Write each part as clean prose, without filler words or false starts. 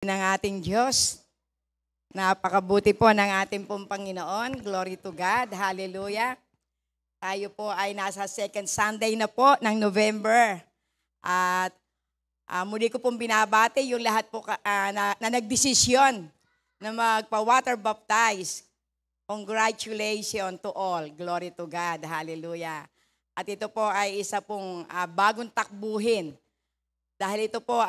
Ng ating Diyos. Napakabuti po ng ating pong Panginoon. Glory to God. Hallelujah. Tayo po ay nasa second Sunday na po ng November. At muli ko pong binabati yung lahat po na nagdesisyon na magpa-water baptize. Congratulations to all. Glory to God. Hallelujah. At ito po ay isa pong bagong takbuhin. Dahil ito po,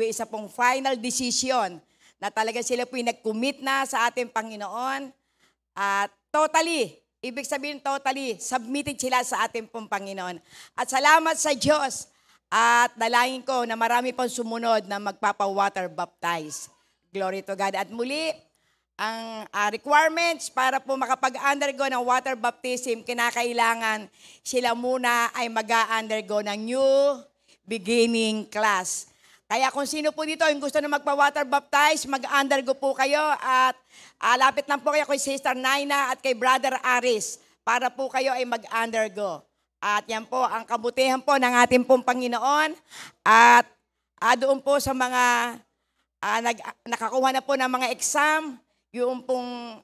isa pong final decision na talaga sila po nag-commit na sa ating Panginoon. At totally, ibig sabihin totally, submitted sila sa ating pong Panginoon. At salamat sa Diyos at dalangin ko na marami pong sumunod na magpapa-water baptize. Glory to God. At muli, ang requirements para po makapag-undergo ng water baptism, kinakailangan sila muna ay mag-undergo ng new beginning class. Kaya kung sino po dito yung gusto na magpa-water baptize, mag-undergo po kayo at lapit lang po kayo kay Sister Naina at kay Brother Aris para po kayo ay mag-undergo. At yan po ang kabutihan po ng ating pong Panginoon at doon po sa mga nakakuha na po ng mga exam, yung pong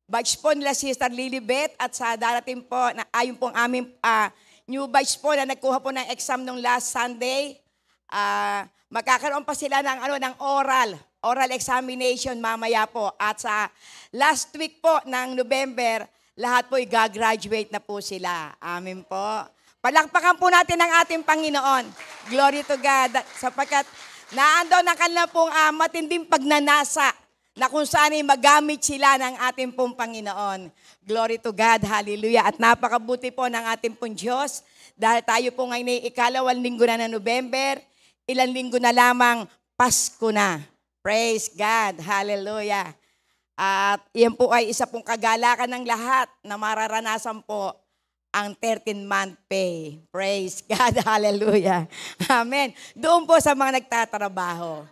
batch po nila Sister Lilibet at sa darating po, yung pong aming new batch po na nagkuha po ng exam nung last Sunday. Magkakaroon pa sila ng oral examination mamaya po. At sa last week po ng November, lahat po i-graduate na po sila. Amen po. Palakpakan po natin ang ating Panginoon. Glory to God. Sapagkat naandun ang kanila pong matinding pagnanasa na kung saan ay magamit sila ng ating pong Panginoon. Glory to God, hallelujah. At napakabuti po ng ating pong Diyos dahil tayo po ngayon ay ikalawang linggo na ng November, ilang linggo na lamang Pasko na. Praise God, hallelujah. At iyan po ay isa pong kagalakan ng lahat na mararanasan po ang 13-month pay. Praise God, hallelujah. Amen. Doon po sa mga nagtatrabaho.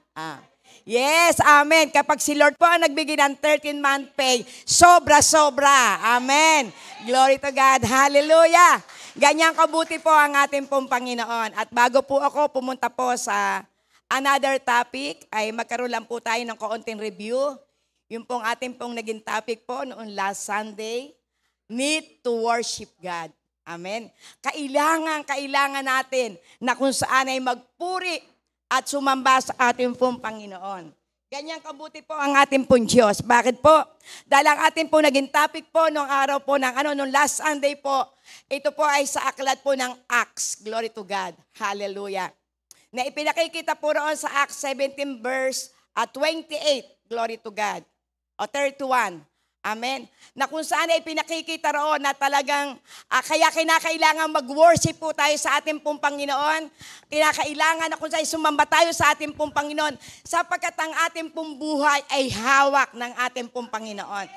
Yes, amen. Kapag si Lord po ang nagbigay ng 13-month pay, sobra-sobra. Amen. Glory to God. Hallelujah. Ganyan kabuti po ang ating pong Panginoon. At bago po ako pumunta po sa another topic, ay magkaroon lang po tayo ng kaunting review. Yung pong ating pong naging topic po noong last Sunday, need to worship God. Amen. Kailangan natin na kung saan ay magpuri at sumamba sa ating pong Panginoon. Ganyan kabuti po ang ating pong Diyos. Bakit po? Dahil ang ating pong naging topic po noong araw po nung last Sunday po, ito po ay sa aklat po ng Acts. Glory to God. Hallelujah. Na ipinakikita po roon sa Acts 17 verse 28. Glory to God. O 31. Amen. Na kung saan ay pinakikita roon na talagang kaya kinakailangan mag-worship po tayo sa ating pong Panginoon. Kinakailangan na kung saan sumamba tayo sa ating pong Panginoon sapagkat ang ating pong buhay ay hawak ng ating pong Panginoon.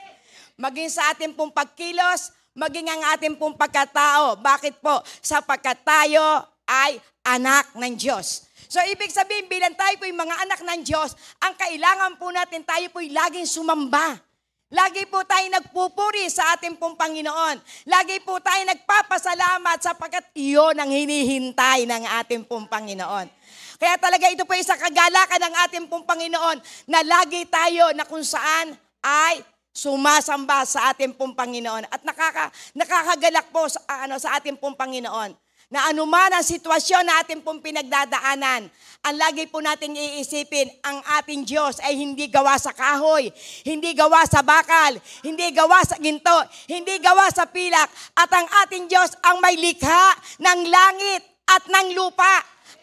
Maging sa ating pong pagkilos, maging ang ating pong pagkatao. Bakit po? Sapagkat tayo ay anak ng Diyos. So, ibig sabihin, bilang tayo po yung mga anak ng Diyos, ang kailangan po natin, tayo po laging sumamba. Lagi po tayo nagpupuri sa ating pong Panginoon. Lagi po tayo nagpapasalamat sapagkat iyon ang hinihintay ng ating pong Panginoon. Kaya talaga ito po isa kagalakan ng ating pong Panginoon na lagi tayo na kung saan ay sumasamba sa ating pong Panginoon. At nakakagalak po sa ating pong Panginoon na anuman ang sitwasyon na ating pong pinagdadaanan, ang lagi po nating iisipin, ang ating Diyos ay hindi gawa sa kahoy, hindi gawa sa bakal, hindi gawa sa ginto, hindi gawa sa pilak, at ang ating Diyos ang may likha ng langit at ng lupa,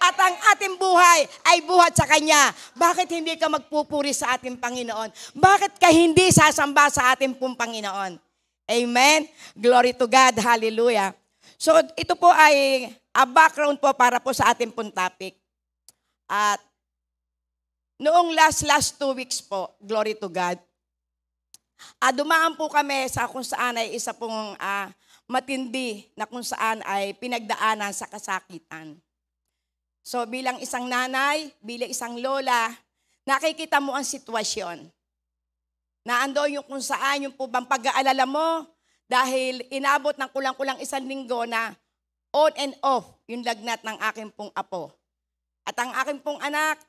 at ang ating buhay ay buhat sa Kanya. Bakit hindi ka magpupuri sa ating Panginoon? Bakit ka hindi sasamba sa ating pong Panginoon? Amen? Glory to God. Hallelujah. So, ito po ay a background po para po sa ating pong topic. At noong last 2 weeks po, glory to God, dumaan po kami sa kung saan ay isa pong matindi na kung saan ay pinagdaanan sa kasakitan. So, bilang isang nanay, bilang isang lola, nakikita mo ang sitwasyon. Naando yung kung saan yung po bang pag-aalala mo, dahil inabot ng kulang-kulang 1 linggo na on and off yung lagnat ng aking pong apo. At ang aking pong anak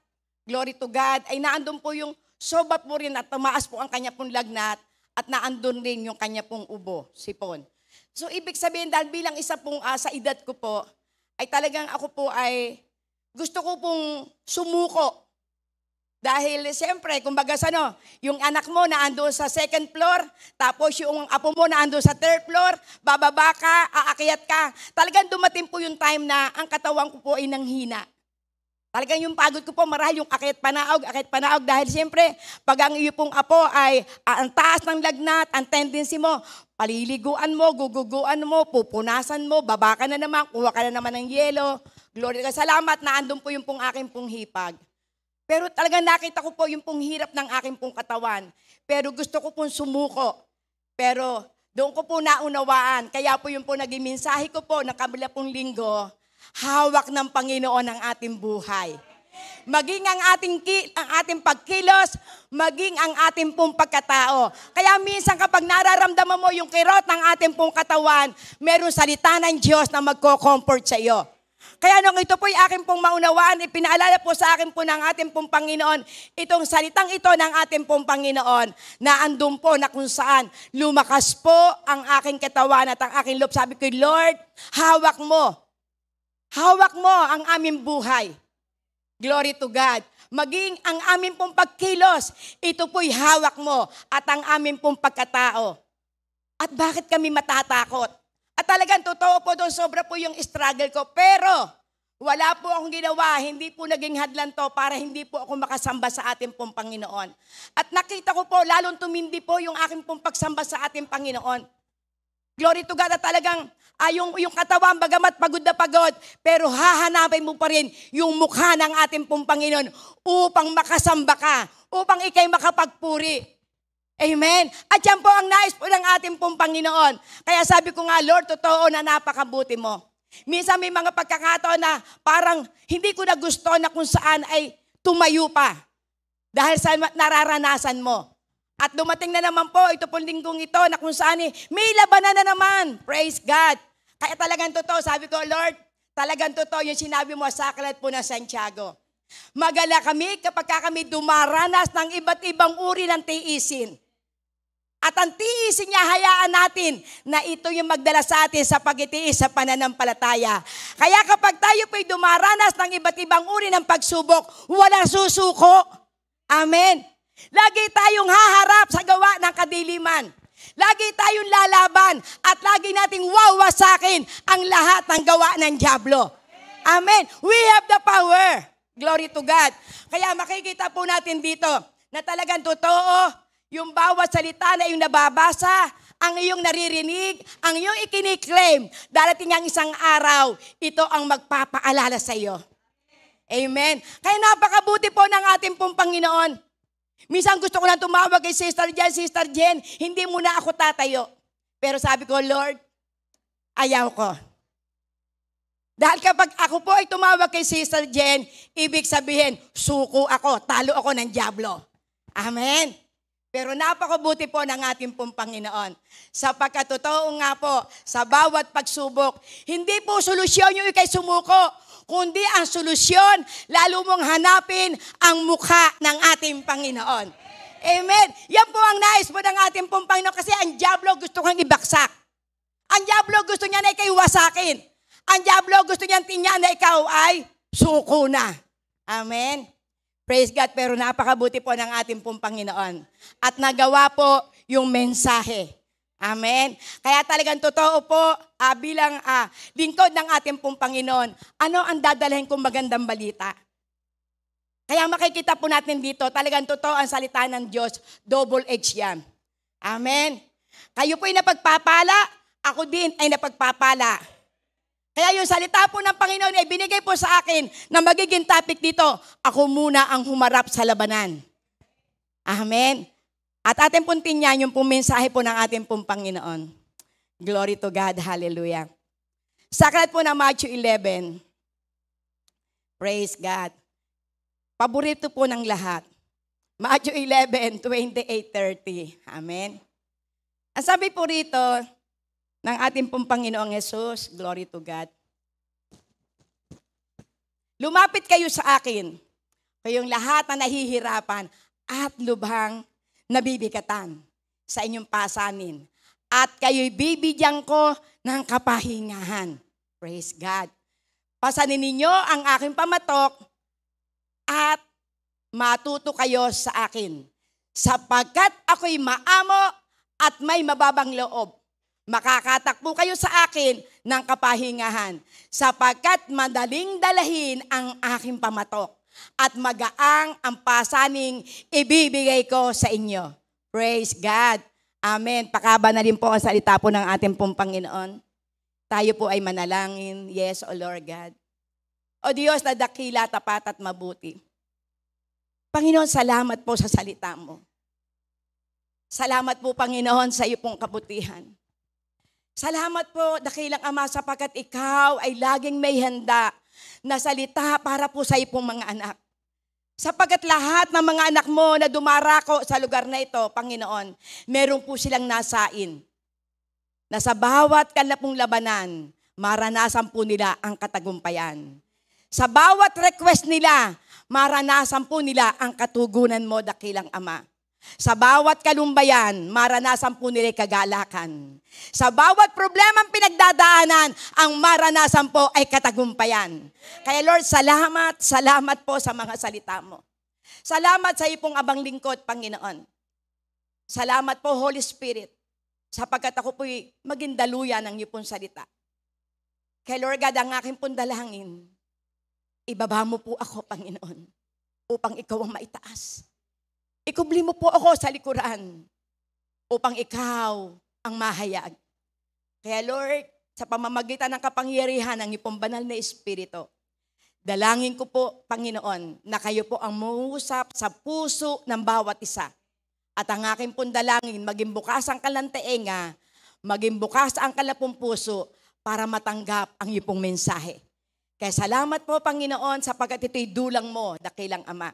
glory to God, ay naandun po yung sobat po rin at tumaas po ang kanya pong lagnat at naandun rin yung kanya pong ubo, sipon. So ibig sabihin dahil bilang isa pong sa edad ko po, ay talagang ako po ay gusto ko pong sumuko. Dahil siyempre, kumbaga yung anak mo na ando sa second floor, tapos yung apo mo na ando sa third floor, bababa ka, aakyat ka. Talagang dumating po yung time na ang katawan ko po ay nanghina. Talagang yung pagod ko po, marahil yung akyat panaog. Dahil siyempre, pag ang iyo pong apo ay ang taas ng lagnat, ang tendency mo, paliliguan mo, guguguan mo, pupunasan mo, baba ka na naman, kuha ka na naman ng yelo. Glory ka, salamat na andun po yung pong aking pong hipag. Pero talagang nakita ko po yung pong hirap ng aking pong katawan. Pero gusto ko pong sumuko. Pero doon ko po naunawaan. Kaya po yung po naging mensahe ko po ng kabila pong linggo, hawak ng Panginoon ang ating buhay. Maging ang ating pagkilos, maging ang ating pong pagkatao. Kaya minsan kapag nararamdaman mo yung kirot ng ating pong katawan, meron salita ng Diyos na magko-comfort sa iyo. Kaya nung ito po yung aking pong maunawaan, ipinaalala po sa akin po ng ating pong Panginoon, itong salitang ito ng ating pong Panginoon, na andun po na kung saan lumakas po ang aking katawan at ang aking loob. Sabi ko, Lord, hawak mo ang aming buhay. Glory to God. Maging ang aming pong pagkilos, ito po'y hawak mo at ang aming pong pagkatao. At bakit kami matatakot? At talagang totoo po doon, sobra po yung struggle ko. Pero wala po akong ginawa, hindi po naging hadlan to para hindi po ako makasamba sa ating pong Panginoon. At nakita ko po, lalong tumindi po yung aking pong pagsamba sa ating Panginoon. Glory to God, at talagang yung katawan, bagamat pagod na pagod, pero hahanapin mo pa rin yung mukha ng ating pong Panginoon upang makasamba ka, upang ikay makapagpuri. Amen. At yan po ang nais po ng ating pong Panginoon. Kaya sabi ko nga, Lord, totoo na napakabuti mo. Minsan may mga pagkakataon na parang hindi ko na gusto na kung saan ay tumayo pa. Dahil sa nararanasan mo. At dumating na naman po, ito pong linggong ito na kung saan may labanan na naman. Praise God. Kaya talagang totoo, sabi ko, Lord, talagang totoo yung sinabi mo sa aklat po ng Santiago. Magala kami kapag kami dumaranas ng iba't ibang uri ng tiisin. At ang tiisin niya, hayaan natin na ito yung magdala sa atin sa pag-itiis sa pananampalataya. Kaya kapag tayo po'y dumaranas ng iba't ibang uri ng pagsubok, walang susuko. Amen. Lagi tayong haharap sa gawa ng kadiliman. Lagi tayong lalaban at lagi nating wawasakin ang lahat ng gawa ng dyablo. Amen. We have the power. Glory to God. Kaya makikita po natin dito na talagang totoo, yung bawat salita na yung nababasa, ang iyong naririnig, ang iyong ikiniklaim, darating ang isang araw, ito ang magpapaalala sa iyo. Amen. Kaya napakabuti po ng ating pong Panginoon. Minsan gusto ko lang tumawag kay Sister Jen, hindi muna ako tatayo. Pero sabi ko, Lord, ayaw ko. Dahil kapag ako po ay tumawag kay Sister Jen, ibig sabihin, suko ako, talo ako ng dyablo. Amen. Pero napakabuti po ng ating pong Panginoon. Sapagkat totoo nga po, sa bawat pagsubok, hindi po solusyon yung ikay sumuko, kundi ang solusyon, lalo mong hanapin ang mukha ng ating Panginoon. Amen. Yan po ang nais po ng ating pong Panginoon kasi ang dyablo gusto kang ibaksak. Ang dyablo gusto niya na ikay wasakin. Ang dyablo gusto niya tingnan na ikaw ay suko na. Amen. Praise God, pero napakabuti po ng ating pong Panginoon. At nagawa po yung mensahe. Amen. Kaya talagang totoo po, bilang lingkod ng ating pong Panginoon, ano ang dadalhin kong magandang balita? Kaya makikita po natin dito, talagang totoo ang salita ng Diyos, double-edged yan. Amen. Kayo po'y napagpapala, ako din ay napagpapala. Kaya yung salita po ng Panginoon ay binigay po sa akin na magiging topic dito, ako muna ang humarap sa labanan. Amen. At ating pong tingnan yung pong mensahe po ng ating pong Panginoon. Glory to God. Hallelujah. Sa aklat po ng Matthew 11. Praise God. Paborito po ng lahat. Matthew 11, 28-30. Amen. Ang sabi po rito, ng ating pong Panginoong Yesus, glory to God. Lumapit kayo sa akin, kayong lahat na nahihirapan at lubhang nabibigatan sa inyong pasanin. At kayo'y bibigyan ko ng kapahingahan. Praise God. Pasanin ninyo ang aking pamatok at matuto kayo sa akin. Sapagkat ako'y maamo at may mababang loob. Makakatakbo kayo sa akin ng kapahingahan. Sapagkat madaling dalahin ang aking pamatok. At magaang ang pasaning ibibigay ko sa inyo. Praise God. Amen. Pakaba na rin po ang salita po ng ating pong Panginoon. Tayo po ay manalangin. Yes, O Lord God. O Diyos na dakila, tapat at mabuti. Panginoon, salamat po sa salita mo. Salamat po, Panginoon, sa iyo pong kabutihan. Salamat po, dakilang Ama, sapagkat ikaw ay laging may handa na salita para po sa iyo pong mga anak. Sapagkat lahat ng mga anak mo na dumarako sa lugar na ito, Panginoon, meron po silang nasain. Na sa bawat kanila labanan, maranasan po nila ang katagumpayan. Sa bawat request nila, maranasan po nila ang katugunan mo, dakilang Ama. Sa bawat kalumbayan, maranasan po nila kagalakan. Sa bawat problemang pinagdadaanan, ang maranasan po ay katagumpayan. Kaya Lord, salamat po sa mga salita mo. Salamat sa iyong abang lingkod, Panginoon. Salamat po, Holy Spirit, sapagkat ako po'y maging daluyan ng iyong salita. Kaya Lord God, ang aking pong dalangin, ibaba mo po ako, Panginoon, upang ikaw ang maitaas. Ikubli mo po ako sa likuran upang ikaw ang mahayag. Kaya Lord, sa pamamagitan ng kapangyarihan ng iyong banal na Espiritu, dalangin ko po, Panginoon, na kayo po ang muusap sa puso ng bawat isa. At ang aking pong dalangin, maging bukas ang kalang taenga, maging bukas ang kalapong puso para matanggap ang iyong mensahe. Kaya salamat po, Panginoon, sapagkat ito'y dulang mo, dakilang Ama.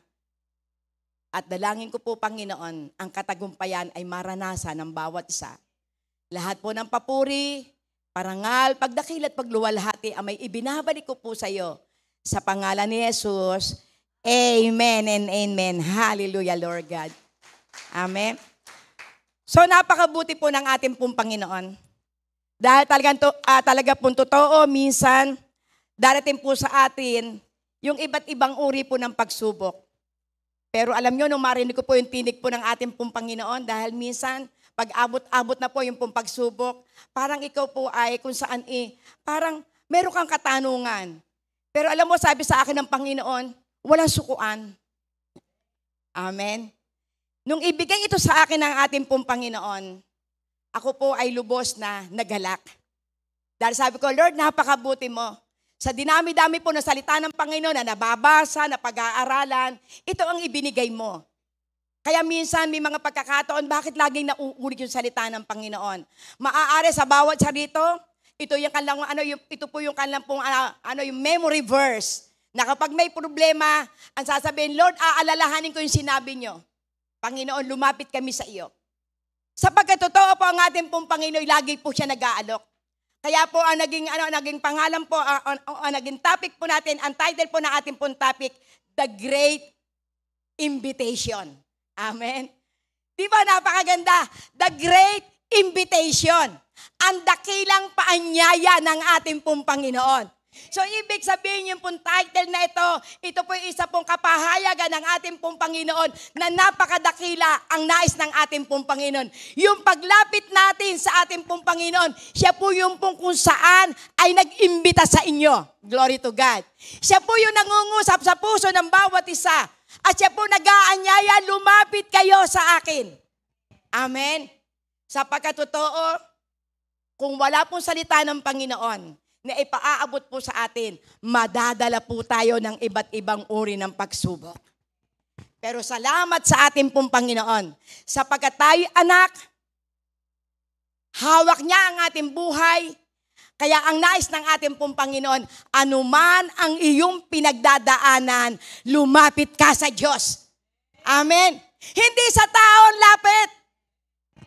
At dalangin ko po, Panginoon, ang katagumpayan ay maranasan ng bawat isa. Lahat po ng papuri, parangal, pagdakil at pagluwalhati ang may ibinabalik ko po sa iyo. Sa pangalan ni Jesus, Amen and Amen. Hallelujah, Lord God. Amen. So napakabuti po ng ating pong Panginoon. Dahil talaga pong totoo, minsan, darating po sa atin yung iba't ibang uri po ng pagsubok. Pero alam nyo, nung marinig ko po yung tinig po ng ating pong Panginoon, dahil minsan, pag abot-abot na po yung pong pagsubok, parang ikaw po ay kung saan parang meron kang katanungan. Pero alam mo, sabi sa akin ng Panginoon, walang sukuan. Amen. Nung ibigay ito sa akin ng ating pong Panginoon, ako po ay lubos na nagalak. Dahil sabi ko, Lord, napakabuti mo. Sa dinami-dami po na salita ng Panginoon na nababasa, na pag-aaralan, ito ang ibinigay mo. Kaya minsan may mga pagkakataon, bakit laging nauulit yung salita ng Panginoon? Maaari sa bawat sarito, ito po yung kanilang pong, yung memory verse, na kapag may problema, ang sasabihin, Lord, aalalahanin ko yung sinabi nyo. Panginoon, lumapit kami sa iyo. Sapagkat totoo po ang ating pong Panginoon, lagi po siya nag-aalok. Kaya po ang naging pangalan po, ang naging topic po natin, ang title po ng ating pong topic, The Great Invitation. Amen. Di ba napakaganda? The Great Invitation. Ang dakilang paanyaya ng ating pong Panginoon. So ibig sabihin yung pong title na ito po yung isa pong kapahayagan ng ating pong Panginoon na napakadakila ang nais ng ating pong Panginoon. Yung paglapit natin sa ating pong Panginoon, siya po yung pong kung saan ay nag-imbita sa inyo. Glory to God. Siya po yung nangungusap sa puso ng bawat isa. At siya po nag-aanyaya, lumapit kayo sa akin. Amen. Sapagkat totoo, kung wala pong salita ng Panginoon, na ipaaabot po sa atin, madadala po tayo ng iba't ibang uri ng pagsubok. Pero salamat sa ating pong Panginoon, sapagkat tayo anak, hawak niya ang ating buhay, kaya ang nais ng ating pong Panginoon, anuman ang iyong pinagdadaanan, lumapit ka sa Diyos. Amen. Hindi sa taon lapit.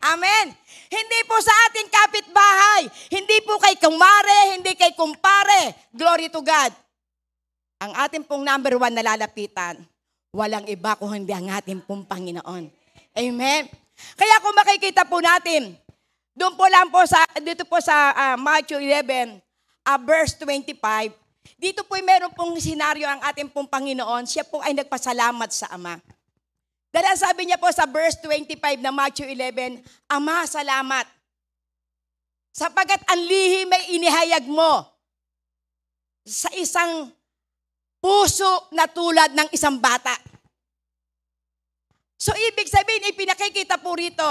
Amen. Hindi po sa ating kapitbahay. Hindi po kay kumare, hindi kay kumpare. Glory to God. Ang ating pong number 1 na lalapitan, Walang iba kung hindi ang ating pong Panginoon. Amen. Kaya kung makikita po natin, doon po lang po dito po sa Matthew 11, verse 25, dito po meron pong senaryo ang ating pong Panginoon. Siya po ay nagpasalamat sa Ama. Dahil sabi niya po sa verse 25 na Matthew 11, Ama, salamat. Sapagat ang lihim ay inihayag mo sa isang puso na tulad ng isang bata. So, ibig sabihin, ipinakikita po rito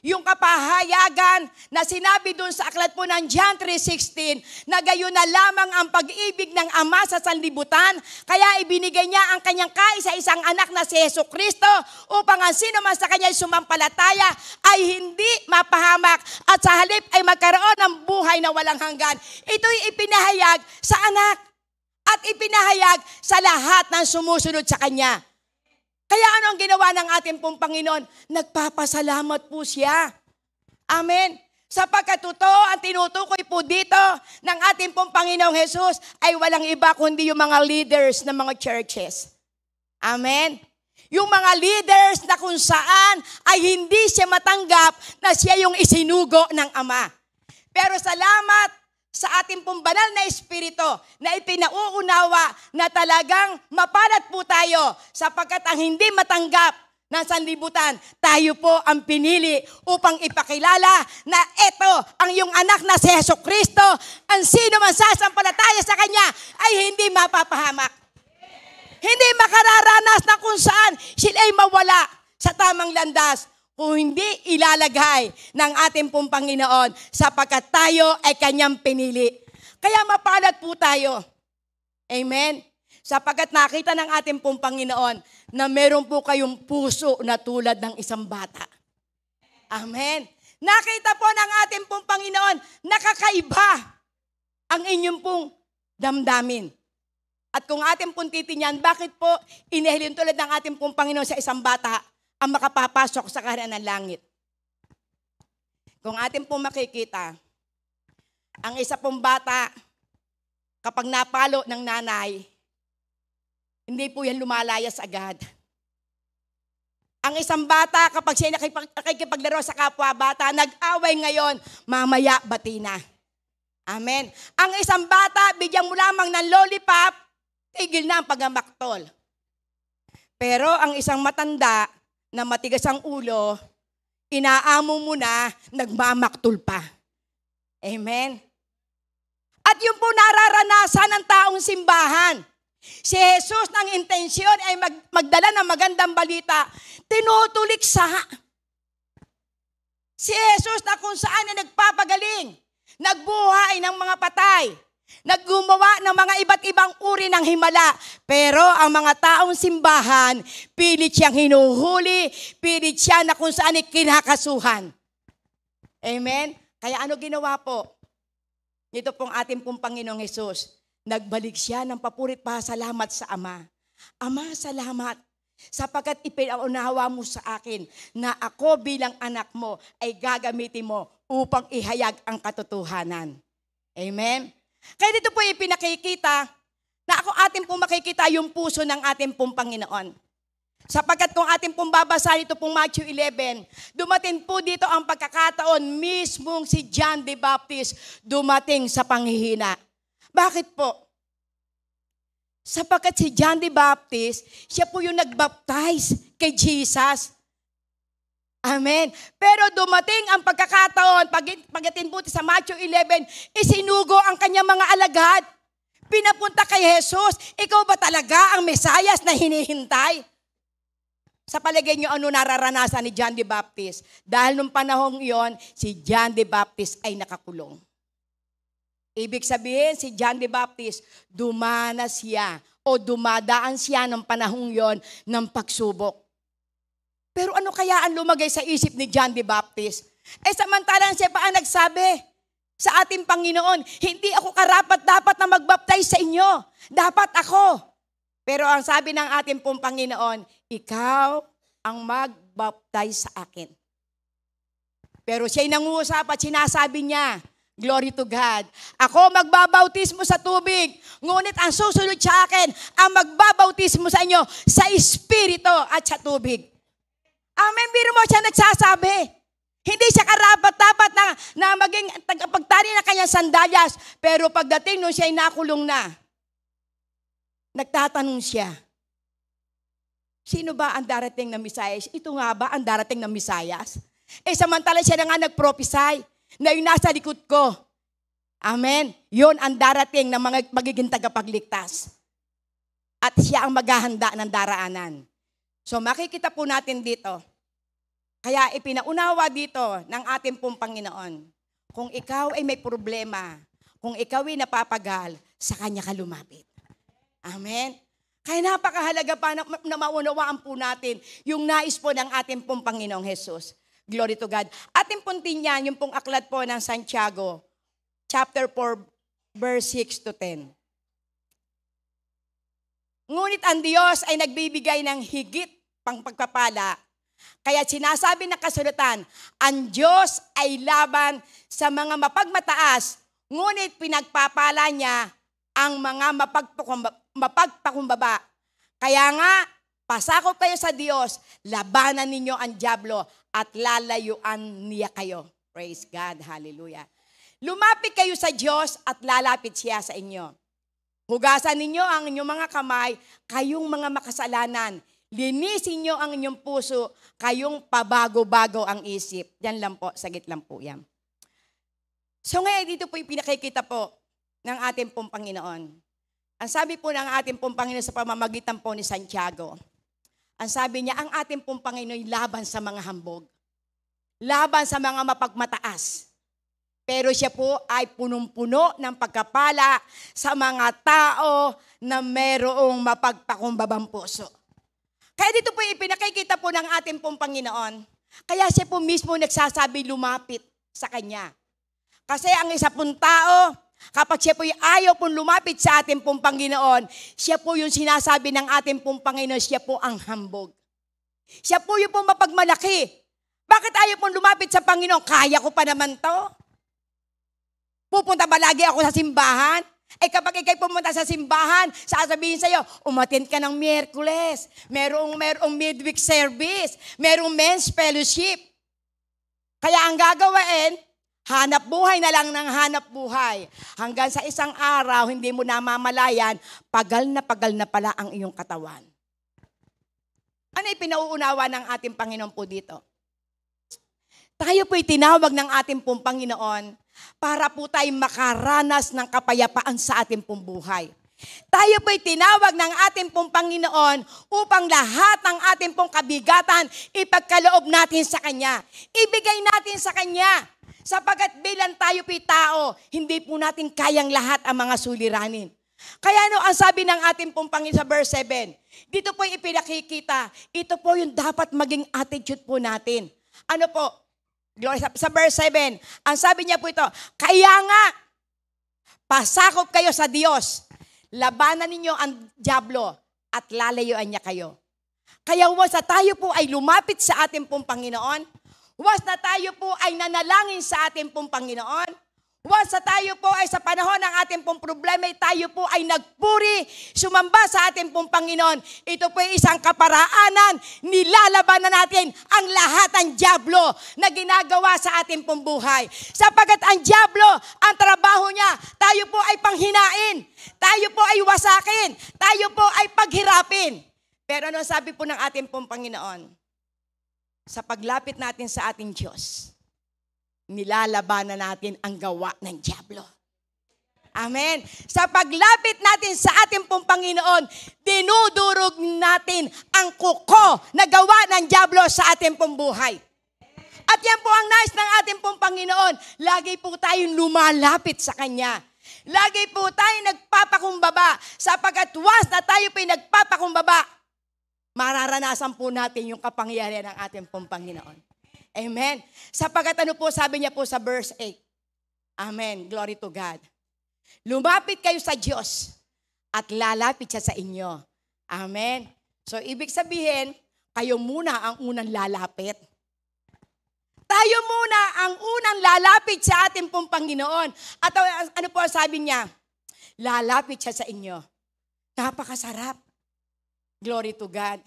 yung kapahayagan na sinabi dun sa aklat po ng John 3:16 na gayon na lamang ang pag-ibig ng Ama sa sanlibutan, kaya ibinigay niya ang kanyang kaisa-isang anak na si Jesucristo upang ang sino man sa kanya sumampalataya ay hindi mapahamak at sa halip ay magkaroon ng buhay na walang hanggan. Ito'y ipinahayag sa anak at ipinahayag sa lahat ng sumusunod sa kanya. Kaya ano ang ginawa ng ating pong Panginoon? Nagpapasalamat po siya. Amen. Sapagkat totoo ang tinutukoy po dito ng ating pong Panginoong Jesus ay walang iba kundi yung mga leaders ng mga churches. Amen. Yung mga leaders na kung saan ay hindi siya matanggap na siya yung isinugo ng Ama. Pero salamat sa ating pong banal na Espiritu na ipinauunawa na talagang mapalad po tayo sapagkat ang hindi matanggap ng sanlibutan, tayo po ang pinili upang ipakilala na ito ang iyong anak na si Jesucristo. Ang sino man sasampalataya sa Kanya ay hindi mapapahamak. Hindi makararanas na kung saan sila ay mawala sa tamang landas. Kung hindi ilalagay ng ating pong Panginoon sapagkat tayo ay Kanyang pinili. Kaya mapalad po tayo. Amen? Sapagkat nakita ng ating pong Panginoon na meron po kayong puso na tulad ng isang bata. Amen? Nakita po ng ating pong Panginoon na kakaiba ang inyong pong damdamin. At kung ating pong titinyan, bakit po inihilin tulad ng ating pong Panginoon sa isang bata ang makapapasok sa kaharian ng langit? Kung atin pong makikita, ang isa pong bata, kapag napalo ng nanay, hindi po yan lumalayas agad. Ang isang bata, kapag siya nakikipaglaro sa kapwa bata, nag-away ngayon, mamaya bati na. Amen. Ang isang bata, bigyan mo lamang ng lollipop, tigil na ang pagmamaktol. Pero ang isang matanda, na matigas ang ulo, inaamo mo na, nagmamaktol pa. Amen? At yung po nararanasan ng taong simbahan, si Jesus ng intensyon ay magdala ng magandang balita, tinutuliksa. Si Jesus na kung saan ay nagpapagaling, nagbuhay ng mga patay, naggumawa ng mga iba't ibang uri ng himala. Pero ang mga taong simbahan, pilit siyang hinuhuli, pilit siya na kung saan kinakasuhan. Amen? Kaya ano ginawa po? Ito pong ating pong Panginoong Jesus. Nagbalik siya ng papurit pasalamat sa Ama. Ama, salamat sapagkat ipinaunawa mo sa akin na ako bilang anak mo ay gagamitin mo upang ihayag ang katotohanan. Amen? Kaya dito po ipinakikita na ako atin pong makikita yung puso ng ating pong Panginoon. Sapagkat kung atin pong babasahin ito pong Matthew 11, dumating po dito ang pagkakataon mismong si John the Baptist dumating sa panghihina. Bakit po? Sapagkat si John the Baptist, siya po yung nagbaptize kay Jesus. Amen. Pero dumating ang pagkakataon, pagdating po sa Matthew 11, isinugo ang kanyang mga alagad. Pinapunta kay Jesus, ikaw ba talaga ang Mesayas na hinihintay? Sa palagay niyo, ano nararanasan ni John the Baptist? Dahil nung panahong iyon, si John the Baptist ay nakakulong. Ibig sabihin, si John the Baptist, dumanas siya o dumadaan siya ng panahong iyon ng pagsubok. Pero ano kaya ang lumagay sa isip ni John the Baptist? Samantalang siya pa ang nagsabi sa ating Panginoon, hindi ako karapat-dapat na magbaptize sa inyo. Dapat ako. Pero ang sabi ng ating pong Panginoon, ikaw ang magbaptize sa akin. Pero siya'y nangusap at sinasabi niya, Glory to God. Ako magbabautismo sa tubig, ngunit ang susunod sa akin, ang magbabautismo sa inyo sa Espiritu at sa tubig. Amen, biro mo siya nagsasabi. Hindi siya karapat-dapat na maging tagapagtari ng kanyang sandalyas. Pero pagdating nung siya ay nakulong na, nagtatanong siya, sino ba ang darating na Misayas? Ito nga ba ang darating na Misayas? Samantala siya na nga nag-prophesy na yung nasa likod ko. Amen. Yun ang darating na magiging tagapagligtas. At siya ang maghahanda ng daraanan. So makikita po natin dito, kaya ipinaunawa dito ng ating pong Panginoon, kung ikaw ay may problema, kung ikaw ay napapagal, sa Kanya ka lumapit. Amen. Kaya napakahalaga pa na maunawaan po natin yung nais po ng ating pong Panginoong Jesus. Glory to God. Ating pong tingnan yung pong aklat po ng Santiago, chapter 4, verse 6 to 10. Ngunit ang Diyos ay nagbibigay ng higit pang pagpapala. Kaya sinasabi ng kasulatan, ang Diyos ay laban sa mga mapagmataas, ngunit pinagpapala niya ang mga mapagpakumbaba. Kaya nga, pasakop kayo sa Diyos, labanan ninyo ang dyablo at lalayuan niya kayo. Praise God. Hallelujah. Lumapit kayo sa Diyos at lalapit siya sa inyo. Hugasan ninyo ang inyong mga kamay, kayong mga makasalanan. Linisin nyo ang inyong puso, kayong pabago-bago ang isip. Yan lang po, sagit lang po yan. So ngayon, dito po yung pinakikita po ng ating pong Panginoon. Ang sabi po ng ating pong Panginoon sa pamamagitan po ni Santiago, ang sabi niya, ang ating pong Panginoon laban sa mga hambog. Laban sa mga mapagmataas. Pero siya po ay punong-puno ng pagkapala sa mga tao na mayroong mapagpakumbabang puso. Kaya dito po ipinakikita po ng ating pong Panginoon. Kaya siya po mismo nagsasabi lumapit sa Kanya. Kasi ang isa pong tao, kapag siya po ayaw pong lumapit sa ating pong Panginoon, siya po yung sinasabi ng ating pong Panginoon, siya po ang hambog. Siya po yung pong mapagmalaki. Bakit ayaw pong lumapit sa Panginoon? Kaya ko pa naman to. Pupunta ba lagi ako sa simbahan? Kapag ikay pumunta sa simbahan, sasabihin sa'yo, umattend ka ng Miyerkules, merong midweek service, merong men's fellowship. Kaya ang gagawin, hanap buhay na lang ng hanap buhay. Hanggang sa isang araw, hindi mo namamalayan, pagal na pala ang iyong katawan. Ano yung pinauunawa ng ating Panginoon po dito? Tayo po'y tinawag ng ating pong Panginoon para po tayo makaranas ng kapayapaan sa ating pong buhay. Tayo po'y tinawag ng ating pong Panginoon upang lahat ng ating pong kabigatan ipagkaloob natin sa Kanya. Ibigay natin sa Kanya. Sapagkat bilang tayo po'y tao, hindi po natin kayang lahat ang mga suliranin. Kaya ang sabi ng ating pong Panginoon sa verse 7, dito po'y ipinakikita, ito po yung dapat maging attitude po natin. Ano po? Sa verse 7, ang sabi niya po ito, kaya nga, pasakop kayo sa Diyos, labanan ninyo ang dyablo at lalayuan niya kayo. Kaya once na tayo po ay lumapit sa ating pong Panginoon, once na tayo po ay nanalangin sa ating pong Panginoon, once na tayo po ay sa panahon ng ating pong problema, tayo po ay nagpuri, sumamba sa ating pong Panginoon. Ito po ay isang kaparaanan, nilalaban na natin ang lahat ng dyablo na ginagawa sa ating pong buhay. Sapagat ang dyablo, ang trabaho niya, tayo po ay panghinain, tayo po ay wasakin, tayo po ay paghirapin. Pero ano sabi po ng ating pong Panginoon? Sa paglapit natin sa ating Diyos, nilalabanan natin ang gawa ng dyablo. Amen. Sa paglapit natin sa ating pong Panginoon, dinudurog natin ang kuko na gawa ng dyablo sa ating pong buhay. At yan po ang nais ng ating pong Panginoon. Lagi po tayong lumalapit sa Kanya. Lagi po tayong nagpapakumbaba. Sapagkat once na tayo po nagpapakumbaba, mararanasan po natin yung kapangyarihan ng ating pong Panginoon. Amen. Sapagkat ano po sabi niya po sa verse 8. Amen. Glory to God. Lumapit kayo sa Diyos at lalapit siya sa inyo. Amen. So ibig sabihin, kayo muna ang unang lalapit. tayo muna ang unang lalapit sa ating pong Panginoon. At ano po sabi niya? Lalapit siya sa inyo. Napakasarap. Glory to God.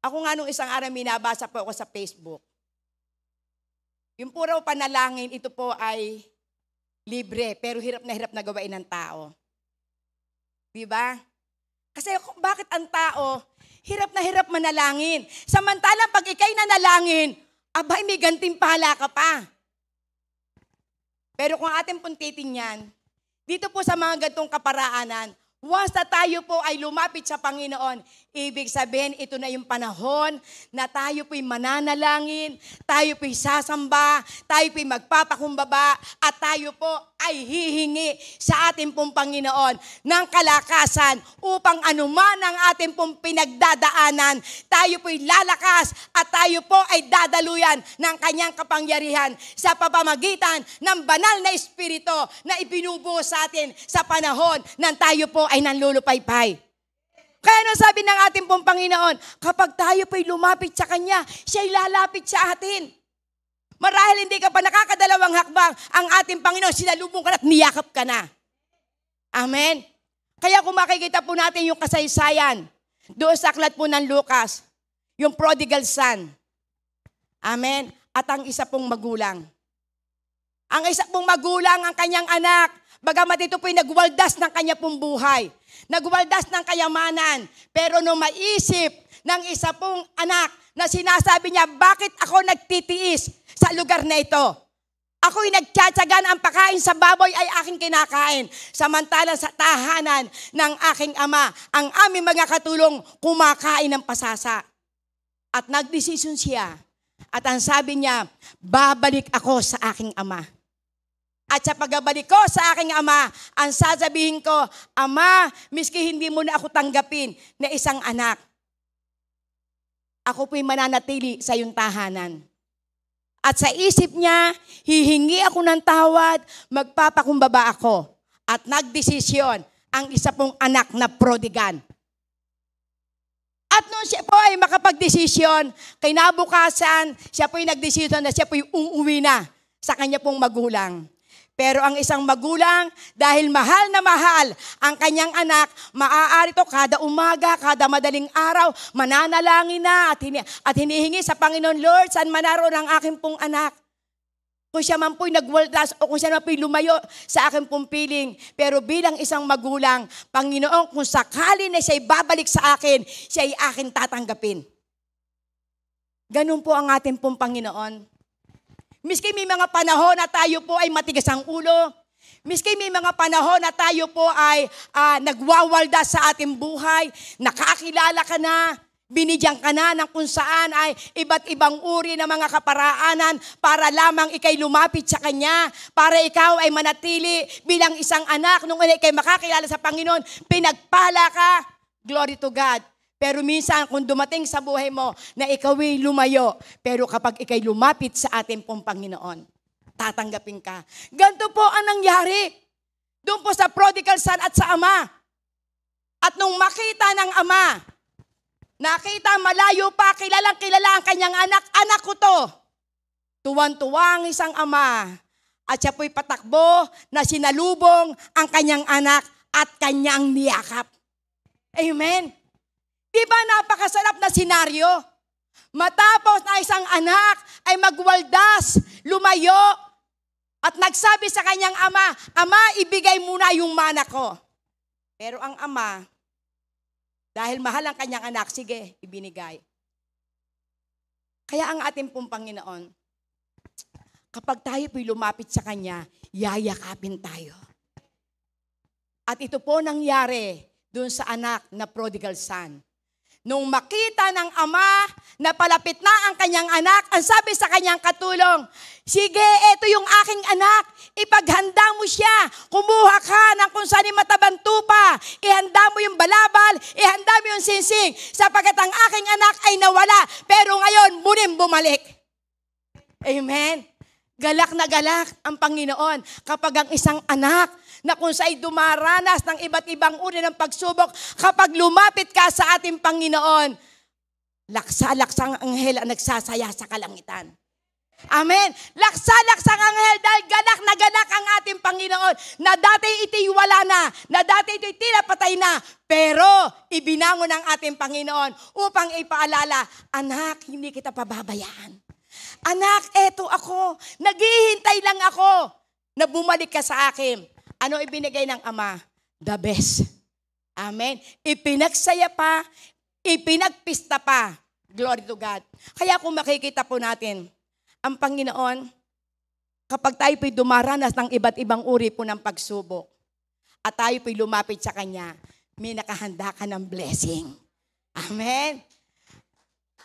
Ako nga nung isang araw minabasa po ako sa Facebook. Yung puro panalangin, ito po ay libre, pero hirap na gawain ng tao. Diba? Kasi bakit ang tao, hirap manalangin. Samantalang pag ikay nanalangin, abay may gantimpala ka pa. Pero kung ating pong titingnan, dito po sa mga gantong kaparaanan, once na tayo po ay lumapit sa Panginoon, ibig sabihin ito na yung panahon na tayo po'y mananalangin, tayo po'y sasamba, tayo po'y magpapakumbaba, at tayo po ay hihingi sa ating pong Panginoon ng kalakasan upang anuman ang ating pong pinagdadaanan, tayo po'y lalakas at tayo po ay dadaluyan ng kanyang kapangyarihan sa pamamagitan ng banal na Espiritu na ibinubuo sa atin sa panahon ng tayo po ay nanlulupaypay. Kaya ano sabi ng ating pong Panginoon, kapag tayo po'y lumapit sa Kanya, siya'y lalapit sa atin. Marahil hindi ka pa nakakadalawang hakbang, ang ating Panginoon, sinalubong ka na at niyakap ka na. Amen? Kaya kung makikita po natin yung kasaysayan, doon sa aklat po ng Lucas, yung prodigal son. Amen? At ang isa pong magulang. Ang isa pong magulang, ang kanyang anak, bagamat ito po'y nagwaldas ng kanya pong buhay, nagwaldas ng kayamanan, pero nung maisip ng isa pong anak na sinasabi niya, bakit ako nagtitiis sa lugar na ito? Ako'y nagtsatsagan, ang pakain sa baboy ay aking kinakain. Samantalang sa tahanan ng aking ama, ang aming mga katulong kumakain ng pasasa. At nagdesisyon siya. At ang sabi niya, babalik ako sa aking ama. At sa pagbabalik ko sa aking ama, ang sasabihin ko, Ama, miski hindi mo na ako tanggapin na isang anak, ako po'y mananatili sa iyong tahanan. At sa isip niya, hihingi ako ng tawad, magpapakumbaba ako. At nagdesisyon ang isa pong anak na prodigan. At nung siya po ay makapagdesisyon, kinabukasan, siya po'y nagdesisyon na siya po'y uuwi na sa kanya pong magulang. Pero ang isang magulang, dahil mahal na mahal ang kanyang anak, maaari to kada umaga, kada madaling araw, mananalangin na at hinihingi sa Panginoon, Lord, saan man naroon ang aking pong anak? Kung siya man po'y nagwaldas o kung siya man po'y lumayo sa aking pong piling. Pero bilang isang magulang, Panginoon, kung sakali na siya'y babalik sa akin, siya'y akin tatanggapin. Ganun po ang ating pong Panginoon. Miski may mga panahon na tayo po ay matigas ang ulo, miski may mga panahon na tayo po ay nagwawalda sa ating buhay, nakakilala ka na, binigyan ka na ng kung saan ay iba't ibang uri ng mga kaparaanan para lamang ikay lumapit sa Kanya, para ikaw ay manatili bilang isang anak. Nung ikay makakilala sa Panginoon, pinagpala ka, glory to God. Pero minsan kung dumating sa buhay mo na ikaw'y lumayo, pero kapag ikay lumapit sa ating pong Panginoon, tatanggapin ka. Ganito po ang nangyari doon po sa prodigal son at sa ama. At nung makita ng ama, nakita malayo pa, kilalang kilala ang kanyang anak, anak ko to. Tuwan-tuwa ang isang ama at siya po'y patakbo na sinalubong ang kanyang anak at kanyang niyakap. Amen. Diba napakasarap na senaryo? Matapos na isang anak ay magwaldas, lumayo, at nagsabi sa kanyang ama, Ama, ibigay muna yung mana ko. Pero ang ama, dahil mahal ang kanyang anak, sige, ibinigay. Kaya ang ating pong Panginoon, kapag tayo po'y lumapit sa Kanya, yayakapin tayo. At ito po nangyari dun sa anak na prodigal son. Nung makita ng ama na palapit na ang kanyang anak, ang sabi sa kanyang katulong, sige, ito yung aking anak, ipaghanda mo siya, kumuha ka ng kung saan matabang tupa, ihanda mo yung balabal, ihanda mo yung sinsing, sapagkat ang aking anak ay nawala, pero ngayon muling bumalik. Amen. Galak na galak ang Panginoon kapag ang isang anak na kung sa'y dumaranas ng iba't ibang uri ng pagsubok, kapag lumapit ka sa ating Panginoon, laksa-laksang anghel ang nagsasaya sa kalangitan. Amen. Laksa-laksang anghel dahil ganak na ganak ang ating Panginoon na dati ito'y wala na dati ito'y tinapatay na, pero ibinangon ng ating Panginoon upang ipaalala, anak, hindi kita pababayaan. Anak, eto ako, naghihintay lang ako na bumalik ka sa akin. Ano ibinigay ng Ama? The best. Amen. Ipinagsaya pa, ipinagpista pa. Glory to God. Kaya kung makikita po natin, ang Panginoon, kapag tayo po'y dumaranas ng iba't ibang uri po ng pagsubok, at tayo po'y lumapit sa Kanya, may nakahanda ka ng blessing. Amen.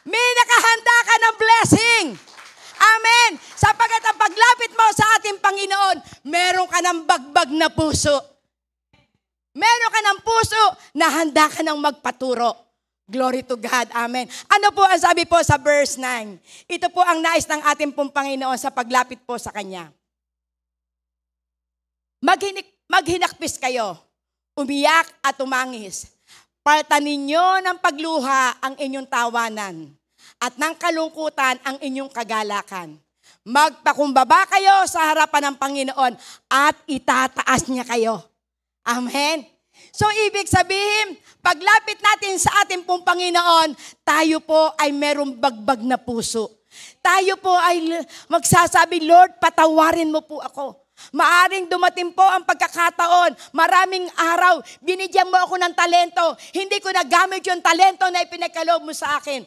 May nakahanda ka ng blessing. Amen. Sapagkat ang paglapit mo sa ating Panginoon, meron ka ng bagbag na puso. Meron ka ng puso na handa ka ng magpaturo. Glory to God. Amen. Ano po ang sabi po sa verse 9? Ito po ang nais ng ating pong Panginoon sa paglapit po sa Kanya. Maghinakpis kayo, umiyak at umangis. Paltan ninyo ng pagluha ang inyong tawanan at ng kalungkutan ang inyong kagalakan. Magpakumbaba kayo sa harapan ng Panginoon at itataas niya kayo. Amen. So, ibig sabihin, paglapit natin sa ating pong Panginoon, tayo po ay merong bagbag na puso. Tayo po ay magsasabi, Lord, patawarin mo po ako. Maaring dumating po ang pagkakataon, maraming araw, binigyan mo ako ng talento, hindi ko nagamit yung talento na ipinagkaloob mo sa akin.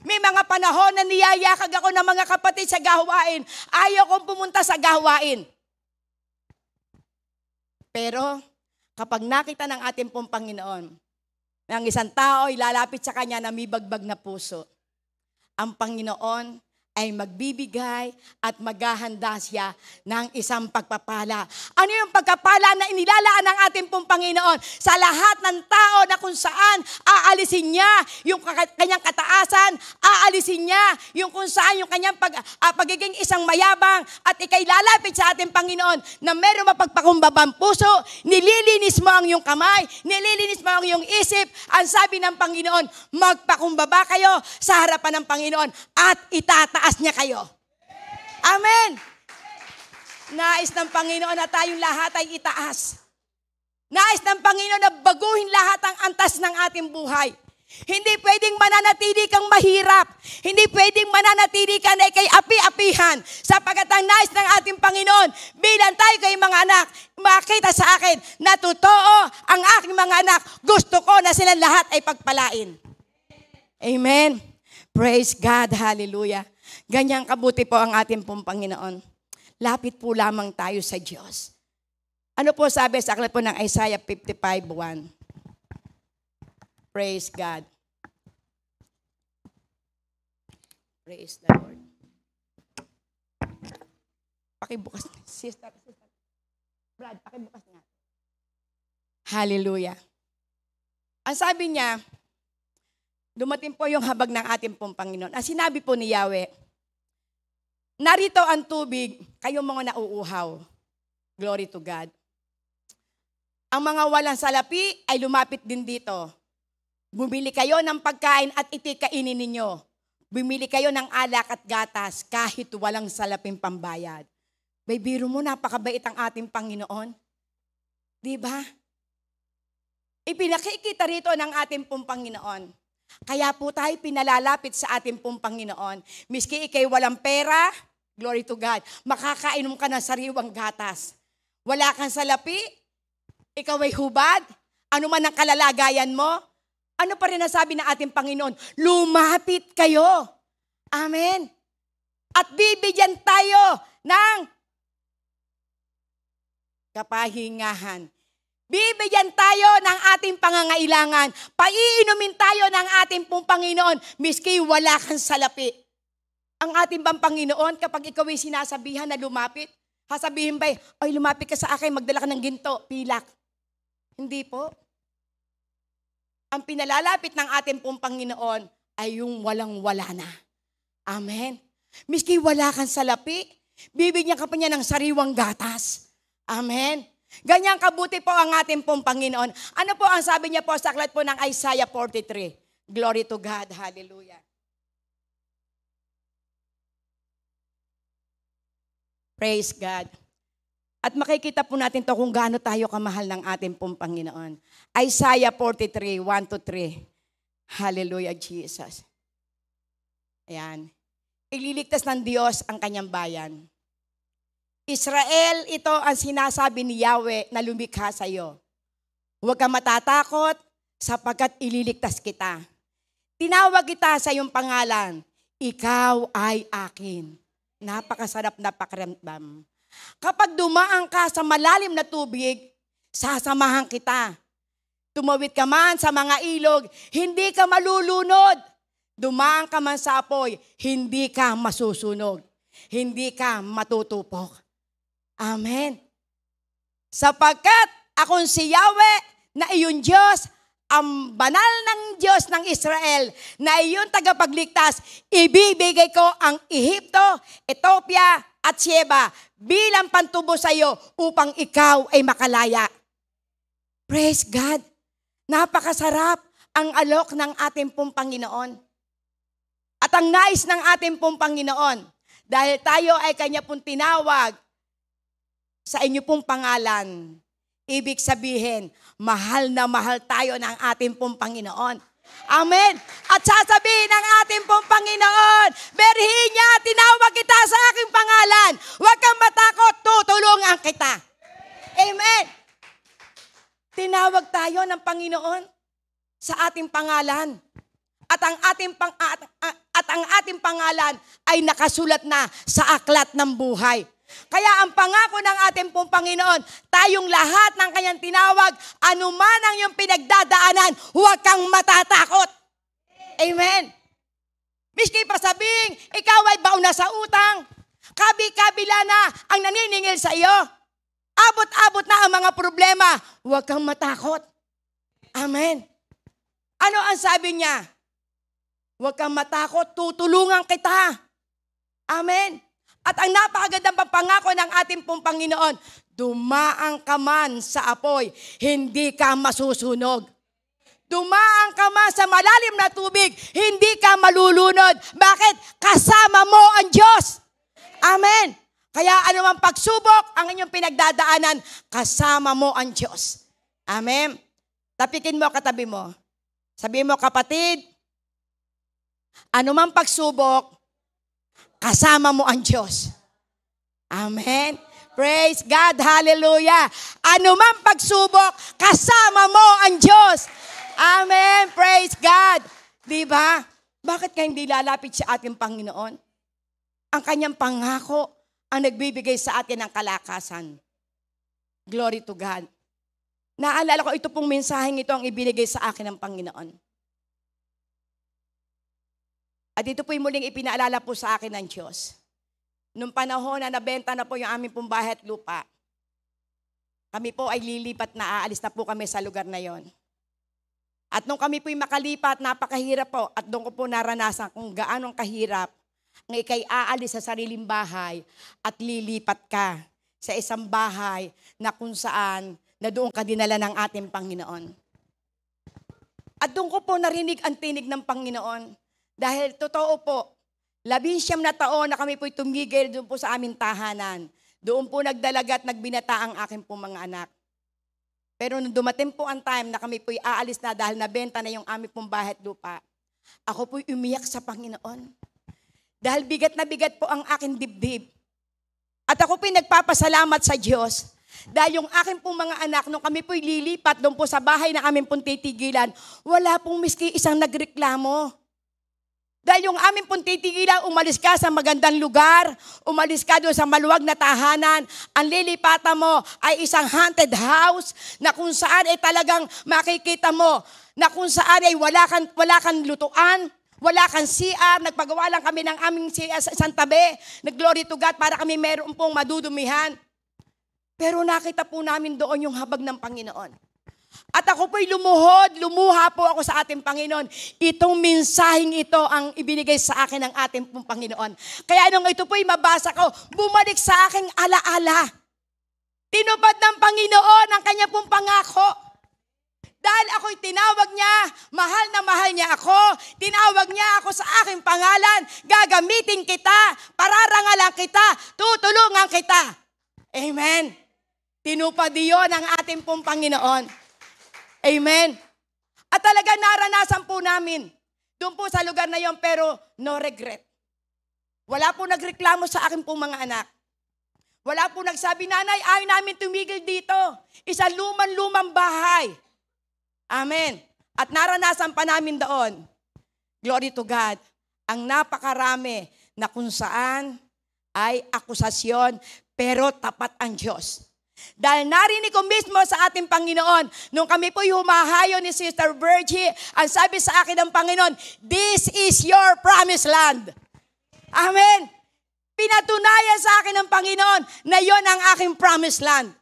May mga panahon na niyayakag ako ng mga kapatid sa gawain, ayaw kong pumunta sa gawain. Pero, kapag nakita ng ating pong Panginoon, ng isang tao ay lalapit sa Kanya na may bagbag na puso, ang Panginoon ay magbibigay at maghahanda siya ng isang pagpapala. Ano yung pagpapala na inilalaan ng ating pong Panginoon? Sa lahat ng tao na kung saan aalisin niya yung kanyang kataasan, aalisin niya yung kung saan yung kanyang pagiging isang mayabang, at ikay lalapit sa ating Panginoon na meron mapagpakumbabang puso, nililinis mo ang iyong kamay, nililinis mo ang iyong isip. Ang sabi ng Panginoon, magpakumbaba kayo sa harapan ng Panginoon at itataas niya kayo. Amen. Nais ng Panginoon na tayong lahat ay itaas. Nais ng Panginoon na baguhin lahat ang antas ng ating buhay. Hindi pwedeng mananatili kang mahirap. Hindi pwedeng mananatili ka na ikay api-apihan. Sapagkat ang nais ng ating Panginoon, bilang tayo kay mga anak, makita sa akin na totoo ang aking mga anak. Gusto ko na silang lahat ay pagpalain. Amen. Praise God. Hallelujah. Ganyang kabuti po ang ating pong Panginoon. Lapit po lamang tayo sa Diyos. Ano po sabi sa aklat po ng Isaiah 55:1? Praise God. Praise the Lord. Pakibukas. Sister. Brad, pakibukas nga. Hallelujah. Ang sabi niya, dumating po yung habag ng ating pong Panginoon. Ang sinabi po ni Yahweh, narito ang tubig, kayong mga nauuhaw. Glory to God. Ang mga walang salapi ay lumapit din dito. Bumili kayo ng pagkain at itikainin ninyo. Bumili kayo ng alak at gatas kahit walang salaping pambayad. Bay, biro mo, napakabait ang ating Panginoon. Diba? Ipinakikita rito ng ating pong Panginoon. Kaya po tayo pinalalapit sa ating pong Panginoon. Miski ikay walang pera, glory to God, makakainom ka ng sariwang gatas. Wala kang salapi, ikaw ay hubad, ano man ang kalalagayan mo, ano pa rin ang sabi ng ating Panginoon? Lumapit kayo. Amen. At bibigyan tayo ng kapahingahan. Bibigyan tayo ng ating pangangailangan. Paiinumin tayo ng ating pong Panginoon, miski wala kang salapi. Ang ating bang Panginoon, kapag ikaw ay sinasabihan na lumapit, sasabihin ba, ay lumapit ka sa akin, magdala ka ng ginto, pilak. Hindi po. Ang pinalalapit ng ating pong Panginoon ay yung walang-wala na. Amen. Miski wala kang salapi, bibigyan ka pa niya ng sariwang gatas. Amen. Ganyang kabuti po ang ating pong Panginoon. Ano po ang sabi niya po sa aklat po ng Isaiah 43? Glory to God. Hallelujah. Praise God. At makikita po natin to kung gaano tayo kamahal ng ating pong Panginoon. Isaiah 43, 1-3. Hallelujah, Jesus. Ayan. Ililigtas ng Diyos ang kanyang bayan. Israel, ito ang sinasabi ni Yahweh na lumikha sa iyo. Huwag kang matatakot sapagkat ililigtas kita. Tinawag kita sa iyong pangalan. Ikaw ay akin. Napakasarap na pakiramdam. Kapag dumaan ka sa malalim na tubig, sasamahan kita. Tumawid ka man sa mga ilog, hindi ka malulunod. Dumaan ka man sa apoy, hindi ka masusunog. Hindi ka matutupok. Amen. Sapagkat akong si Yahweh na iyong Diyos, ang banal ng Diyos ng Israel, na iyong tagapagligtas, ibibigay ko ang Ehipto, Ethiopia, at Sheba bilang pantubo sa iyo upang ikaw ay makalaya. Praise God. Napakasarap ang alok ng ating pong Panginoon. At ang nais ng ating pong Panginoon, dahil tayo ay kanya pong tinawag sa inyo pong pangalan, ibig sabihin, mahal na mahal tayo ng ating pong Panginoon. Amen. At sasabihin ng ating pong Panginoon, berhin niya, tinawag kita sa aking pangalan. Huwag kang matakot, tutulungan kita. Amen. Tinawag tayo ng Panginoon sa ating pangalan. At ang ating pangalan ay nakasulat na sa aklat ng buhay. Kaya ang pangako ng ating pong Panginoon, tayong lahat ng kanyang tinawag, anuman ang iyong pinagdadaanan, huwag kang matatakot. Amen. Miski pa sabing, ikaw ay bauna sa utang, kabi-kabila na ang naniningil sa iyo, abot-abot na ang mga problema, huwag kang matakot. Amen. Ano ang sabi niya? Huwag kang matakot, tutulungan kita. Amen. At ang napakagandang pangako ng ating pong Panginoon, dumaan ka man sa apoy, hindi ka masusunog. Dumaan ka man sa malalim na tubig, hindi ka malulunod. Bakit? Kasama mo ang Diyos. Amen. Kaya anumang pagsubok ang inyong pinagdadaanan, kasama mo ang Diyos. Amen. Tapikin mo katabi mo. Sabihin mo, kapatid, anumang pagsubok, kasama mo ang Diyos. Amen. Praise God. Hallelujah. Anumang pagsubok, kasama mo ang Diyos. Amen. Praise God. Diba? Bakit ka hindi lalapit sa ating Panginoon? Ang kanyang pangako ang nagbibigay sa atin ng kalakasan. Glory to God. Naalala ko, ito pong mensaheng ito ang ibinigay sa akin ng Panginoon. At ito po'y muling ipinaalala po sa akin ng Diyos. Nung panahon na nabenta na po yung aming pong bahay at lupa, kami po ay lilipat na, aalis na po kami sa lugar na yon. At nung kami po'y makalipat, napakahirap po. At doon ko po naranasan kung gaanong kahirap ng ikay aalis sa sariling bahay at lilipat ka sa isang bahay na kung saan na doon ka dinala ng ating Panginoon. At doon ko po narinig ang tinig ng Panginoon. Dahil totoo po, 19 na taon na kami po'y tumigil doon po sa aming tahanan. Doon po nagdalaga at nagbinata ang aking po mga anak. Pero nung dumating po ang time na kami po'y aalis na dahil nabenta na yung aming pong bahay at lupa, ako po'y umiyak sa Panginoon. Dahil bigat na bigat po ang aking dibdib. At ako po'y nagpapasalamat sa Diyos. Dahil yung aking pong mga anak, nung kami po'y lilipat doon po sa bahay na aming pong titigilan, wala pong miski isang nagreklamo. Dahil yung aming pong titigilan, umalis ka sa magandang lugar, umalis ka doon sa maluwag na tahanan, ang lilipatan mo ay isang haunted house na kung saan ay talagang makikita mo na kung saan ay wala kang lutuan, wala kang CR, nagpagawa lang kami ng aming CR sa isang tabi, nag-glory to God para kami meron pong madudumihan. Pero nakita po namin doon yung habag ng Panginoon. At ako po'y lumuha po ako sa ating Panginoon. Itong mensaheng ito ang ibinigay sa akin ng ating pong Panginoon. Kaya nung ito po'y mabasa ko, bumalik sa aking alaala. Tinupad ng Panginoon ang kanya pong pangako. Dahil ako'y tinawag niya, mahal na mahal niya ako, tinawag niya ako sa aking pangalan, gagamitin kita, pararangalan kita, tutulungan kita. Amen. Tinupad iyon ang ating pong Panginoon. Amen. At talaga naranasan po namin doon po sa lugar na yon, pero no regret. Wala po nagreklamo sa akin pong mga anak. Wala po nagsabi, nanay, ayaw namin tumigil dito. Isang lumang bahay. Amen. At naranasan pa namin doon, glory to God, ang napakarami na kung saan ay akusasyon, pero tapat ang Diyos. Dahil narinig ko mismo sa ating Panginoon, nung kami po'y humahayo ni Sister Virgie, ang sabi sa akin ng Panginoon, this is your promised land. Amen. Pinatunayan sa akin ng Panginoon na yon ang aking promised land.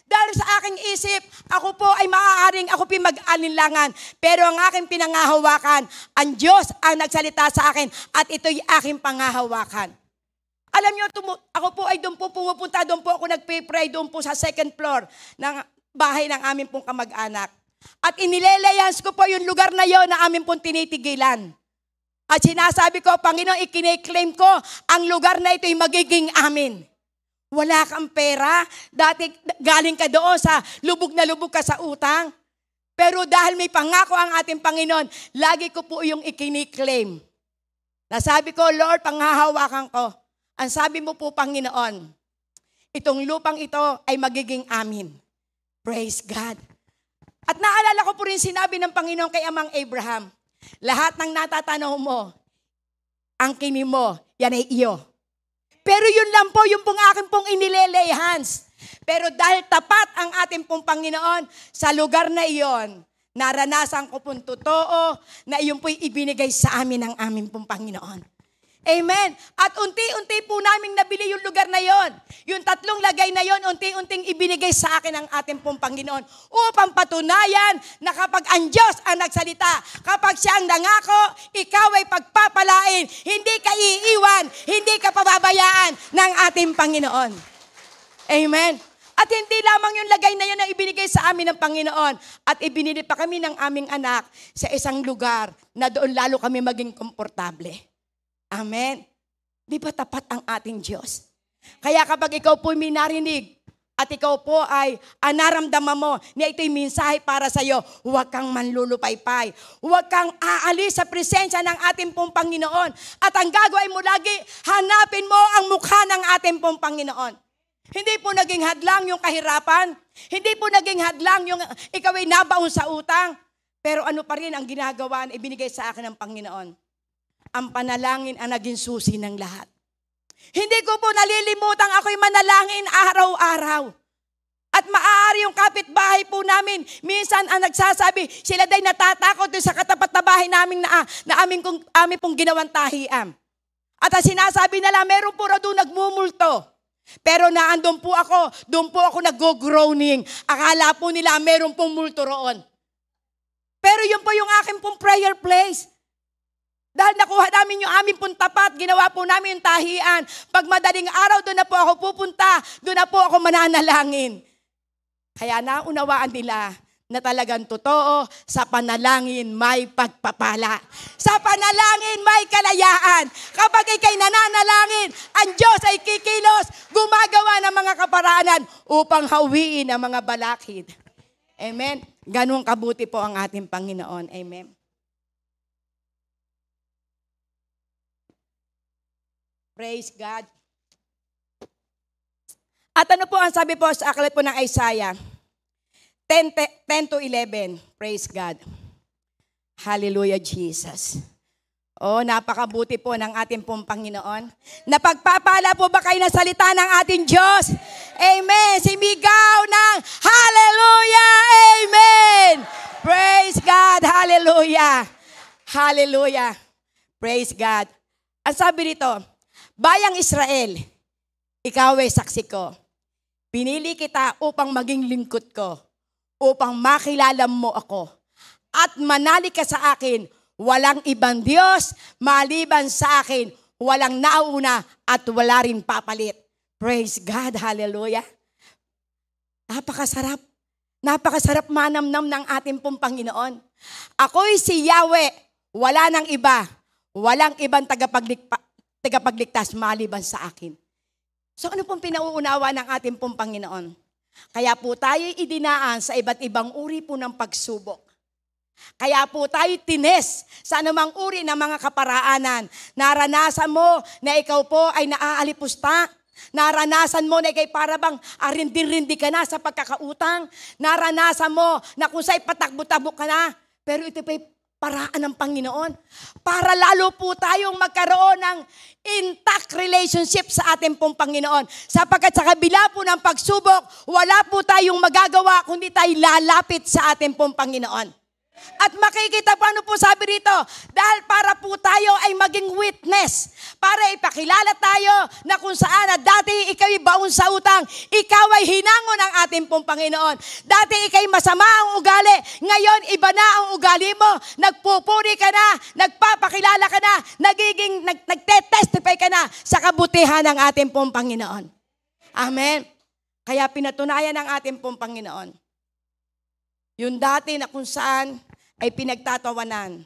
Dahil sa aking isip, ako po ay maaaring ako mag-alinlangan. Pero ang aking pinangahawakan, ang Diyos ang nagsalita sa akin at ito'y aking pangahawakan. Alam niyo, ako po ay doon po pumupunta, doon po ako nagpe-pray, doon po sa second floor ng bahay ng aming pong kamag-anak. At inilelayans ko po yung lugar na yon na aming pong tinitigilan. At sinasabi ko, Panginoon, ikine-claim ko, ang lugar na ito'y magiging amin. Wala kang pera, dati galing ka doon sa lubog na lubog ka sa utang. Pero dahil may pangako ang ating Panginoon, lagi ko po yung ikine-claim. Nasabi ko, Lord, panghahawakan ko. Ang sabi mo po, Panginoon, itong lupang ito ay magiging amin. Praise God. At naalala ko po rin sinabi ng Panginoon kay Amang Abraham, lahat ng natatanaw mo, ang kini mo, yan ay iyo. Pero yun lang po, yung pong akin pong inilelay hands. Pero dahil tapat ang ating pong Panginoon, sa lugar na iyon, naranasan ko pong totoo na iyon po'y ibinigay sa amin ng aming pong Panginoon. Amen. At unti-unti po naming nabili yung lugar na yon. Yung 3 lagay na yon, unti-unting ibinigay sa akin ng ating pong Panginoon upang patunayan na kapag ang Diyos ang nagsalita, kapag siya ang nangako, ikaw ay pagpapalain, hindi ka iiwan, hindi ka pababayaan ng ating Panginoon. Amen. At hindi lamang yung lagay na yun ang ibinigay sa amin ng Panginoon. At ibinili pa kami ng aming anak sa isang lugar na doon lalo kami maging komportable. Amen. Di ba tapat ang ating Diyos? Kaya kapag ikaw po may narinig at ikaw po ay naramdaman mo na ito'y mensahe para sa iyo, huwag kang manlulupaypay. Huwag kang aalis sa presensya ng ating pong Panginoon. At ang gagawin mo lagi, hanapin mo ang mukha ng ating pong Panginoon. Hindi po naging hadlang yung kahirapan. Hindi po naging hadlang yung ikaw ay nabaon sa utang. Pero ano pa rin ang ginagawa na ibinigay sa akin ng Panginoon? Ang panalangin ang naging susi ng lahat. Hindi ko po nalilimutan ako'y manalangin araw-araw. At maaari yung kapitbahay po namin, minsan ang nagsasabi, sila day natatakot sa katapat na bahay namin na aming pong ginawang tahian. At ang sinasabi nila, meron po raw doon nagmumulto. Pero naandun po ako, doon po ako nag-groaning. Akala po nila meron pong multo roon. Pero yun po yung aking pong prayer place. Dahil nakuha namin yung aming pong tapat, ginawa po namin yung tahian. Pag madaling araw, doon na po ako pupunta, doon na po ako mananalangin. Kaya naunawaan nila na talagang totoo, sa panalangin may pagpapala. Sa panalangin may kalayaan. Kapag ikay nananalangin, ang Diyos ay kikilos, gumagawa ng mga kaparaanan upang hawiin ang mga balakid. Amen. Ganun kabuti po ang ating Panginoon. Amen. Praise God. At ano po ang sabi po sa aklat po ng Isaiah? 10:10-11. Praise God. Hallelujah, Jesus. Oh, napakabuti po ng ating pong Panginoon. Napagpapala po ba kayo ng salita ng ating Diyos? Amen. Simigaw ng hallelujah. Amen. Praise God. Hallelujah. Hallelujah. Praise God. Ang sabi dito, bayang Israel, ikaw ay saksi ko. Pinili kita upang maging lingkod ko, upang makilala mo ako. At manali ka sa akin, walang ibang Diyos, maliban sa akin, walang nauna at wala rin papalit. Praise God, hallelujah. Napakasarap Napakasarap manamnam ng ating pong Panginoon. Ako'y si Yahweh, wala nang iba. Walang ibang tagapagligtas maliban sa akin. So ano pong pinauunawa ng ating pong Panginoon? Kaya po tayo idinaan sa iba't ibang uri po ng pagsubok. Kaya po tayo tines sa anumang uri ng mga kaparaanan. Naranasan mo na ikaw po ay naaalipusta. Naranasan mo na ikay parabang arindi-rindi ka na sa pagkakautang. Naranasan mo na kung sa'y patakbo-tabo ka na. Pero ito pa'y paraan ng Panginoon. Para lalo po tayong magkaroon ng intact relationship sa ating pong Panginoon. Sapagkat sa kabila po ng pagsubok, wala po tayong magagawa kundi tayo lalapit sa ating pong Panginoon. At makikita pa ano po sabi rito, dahil para po tayo ay maging witness, para ipakilala tayo na kung saan na dati ikaw'y baon sa utang, ikaw ay hinango ng ating pong Panginoon. Dati ikaw'y masama ang ugali, ngayon iba na ang ugali mo, nagpupuri ka na, nagpapakilala ka na, nagte-testify ka na sa kabutihan ng ating pong Panginoon. Amen. Kaya pinatunayan ng ating pong Panginoon. Yung dati na kung saan ay pinagtatawanan.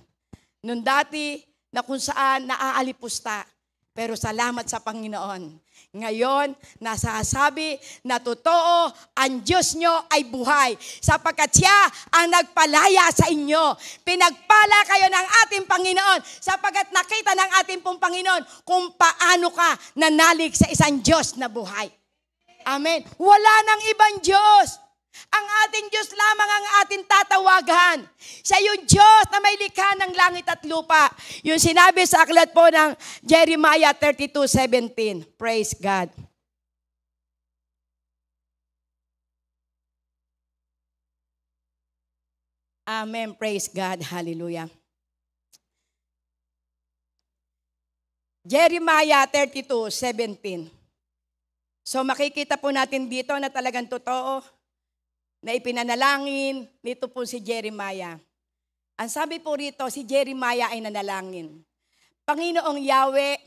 Nung dati na kung saan naaalipusta. Pero salamat sa Panginoon. Ngayon, nasasabi na totoo, ang Diyos nyo ay buhay. Sapagkat siya ang nagpalaya sa inyo. Pinagpala kayo ng ating Panginoon. Sapagkat nakita ng ating pong Panginoon kung paano ka nanalig sa isang Diyos na buhay. Amen. Wala nang ibang Diyos. Ang ating Diyos lamang ang ating tatawagan. Siya yung Diyos na may likha ng langit at lupa. Yung sinabi sa aklat po ng Jeremiah 32:17. Praise God. Amen. Praise God. Hallelujah. Jeremiah 32:17. So makikita po natin dito na talagang totoo na ipinanalangin nito po si Jeremiah. Ang sabi po rito, si Jeremiah ay nanalangin. Panginoong Yahweh,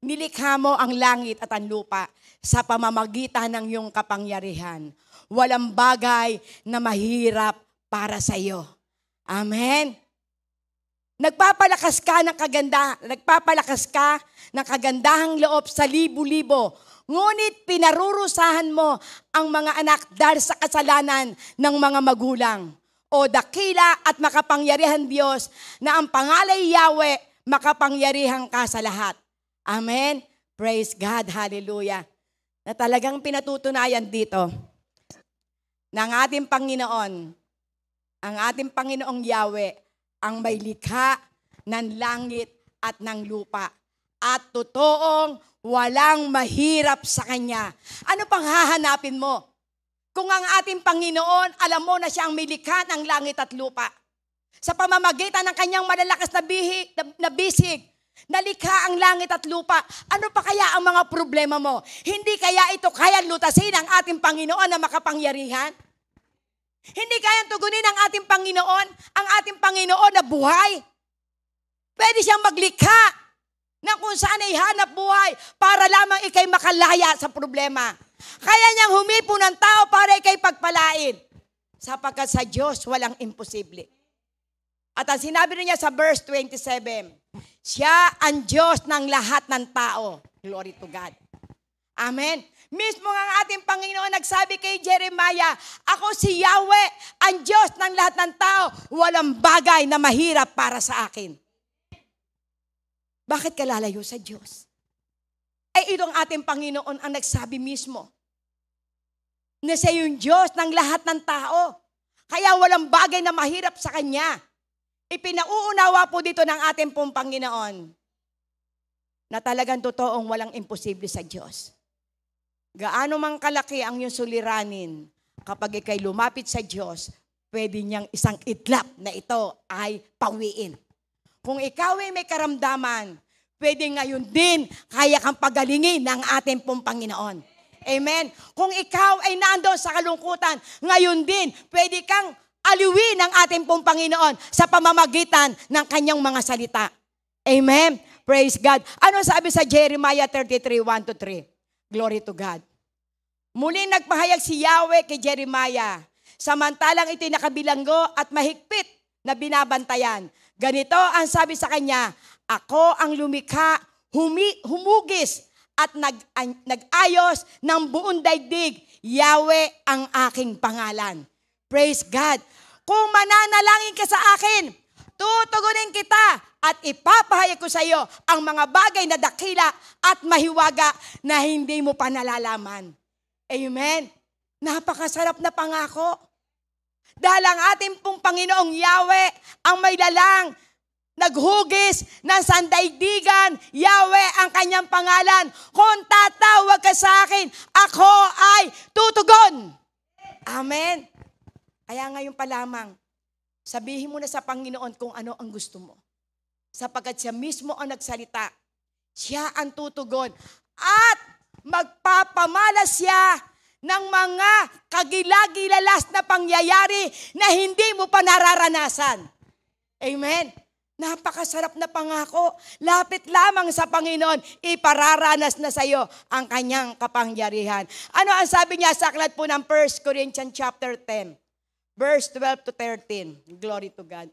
nilikha mo ang langit at ang lupa sa pamamagitan ng iyong kapangyarihan. Walang bagay na mahirap para sa iyo. Amen. Nagpapalakas ka ng kagandahang loob sa libo-libo. Ngunit pinarurusahan mo ang mga anak dahil sa kasalanan ng mga magulang. O dakila at makapangyarihan Diyos na ang pangalay Yahweh, makapangyarihan ka sa lahat. Amen. Praise God. Hallelujah. Na talagang pinatutunayan dito ng ating Panginoon, ang ating Panginoong Yahweh, ang may likha ng langit at ng lupa. At totoong walang mahirap sa Kanya. Ano pang hahanapin mo? Kung ang ating Panginoon, alam mo na siya ang may likha ng langit at lupa. Sa pamamagitan ng Kanyang malalakas na bisig, nalikha ang langit at lupa. Ano pa kaya ang mga problema mo? Hindi kaya ito kaya lutasin ang ating Panginoon na makapangyarihan? Hindi kayang tugunin ng ating Panginoon, ang ating Panginoon na buhay? Pwede siyang maglikha na kung saan ay hanap buhay para lamang ikay makalaya sa problema. Kaya niyang humipo ng tao para ikay pagpalain. Sapagkat sa Diyos walang imposible. At ang sinabi niya sa verse 27, siya ang Diyos ng lahat ng tao. Glory to God. Amen. Mismo ang ating Panginoon nagsabi kay Jeremiah, ako si Yahweh, ang Diyos ng lahat ng tao. Walang bagay na mahirap para sa akin. Bakit ka lalayo sa Diyos? Ay itong ating Panginoon ang nagsabi mismo na siya yung Diyos ng lahat ng tao. Kaya walang bagay na mahirap sa Kanya. Ipinauunawa po dito ng ating pong Panginoon na talagang totoong walang imposible sa Diyos. Gaano mang kalaki ang iyong suliranin, kapag ikay lumapit sa Diyos, pwede niyang isang itlap na ito ay pawiin. Kung ikaw ay may karamdaman, pwede ngayon din kaya kang pagalingin ng ating pong Panginoon. Amen. Kung ikaw ay nandoon sa kalungkutan, ngayon din pwede kang aliwin ng ating pong Panginoon sa pamamagitan ng kanyang mga salita. Amen. Praise God. Ano sabi sa Jeremiah 33:1-3? Glory to God. Muling nagpahayag si Yahweh kay Jeremiah Samantalang ito'y nakabilanggo at mahigpit na binabantayan. Ganito ang sabi sa kanya, ako ang lumikha, humugis at nag-ayos ng buong daigdig. Yahweh ang aking pangalan. Praise God. Kung mananalangin ka sa akin, tutugunin kita at ipapahayag ko sa iyo ang mga bagay na dakila at mahiwaga na hindi mo pa nalalaman. Amen. Napakasarap na pangako. Dahil ang ating pong Panginoong Yahweh ang may lalang, naghugis ng sandaigdigan, Yahweh ang kanyang pangalan. Kung tatawag ka sa akin, ako ay tutugon. Amen. Kaya ngayon pa lamang, sabihin mo na sa Panginoon kung ano ang gusto mo. Sapagkat siya mismo ang nagsalita. Siya ang tutugon. At magpapamalas siya ng mga kagilagilalas na pangyayari na hindi mo pa nararanasan. Amen. Napakasarap na pangako. Lapit lamang sa Panginoon, ipararanas na sa iyo ang kanyang kapangyarihan. Ano ang sabi niya sa aklat po ng 1 Corinthians chapter 10, verse 12 to 13. Glory to God.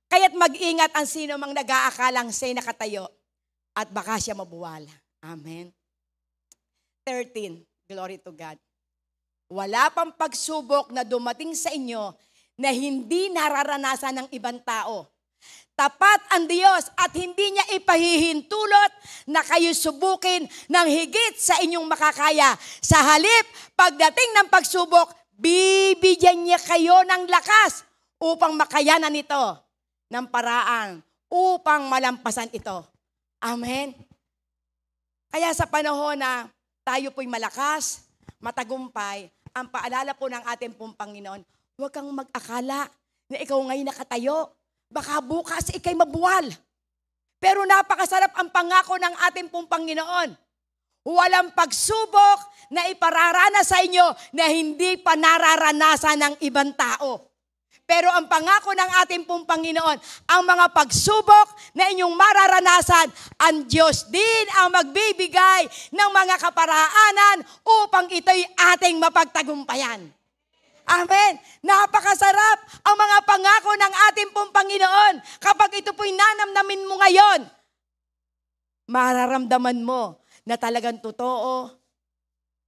Kaya't mag-ingat ang sino mang nag-aakalang siya'y nakatayo at baka siya mabuwala. Amen. 13. Glory to God. Wala pang pagsubok na dumating sa inyo na hindi nararanasan ng ibang tao. Tapat ang Diyos at hindi niya ipahihintulot na kayo subukin ng higit sa inyong makakaya. Sa halip, pagdating ng pagsubok, bibigyan niya kayo ng lakas upang makayanan ito ng paraan upang malampasan ito. Amen. Kaya sa panahon na tayo po'y malakas, matagumpay, ang paalala po ng ating pong Panginoon, huwag kang mag-akala na ikaw ngayon nakatayo. Baka bukas ikay mabuwal. Pero napakasarap ang pangako ng ating pong Panginoon. Walang pagsubok na ipararanas sa inyo na hindi pa nararanasan ng ibang tao. Pero ang pangako ng ating pong Panginoon, ang mga pagsubok na inyong mararanasan, ang Diyos din ang magbibigay ng mga kaparaanan upang ito'y ating mapagtagumpayan. Amen. Napakasarap ang mga pangako ng ating pong Panginoon. Kapag ito po'y nanamnamin mo ngayon, mararamdaman mo na talagang totoo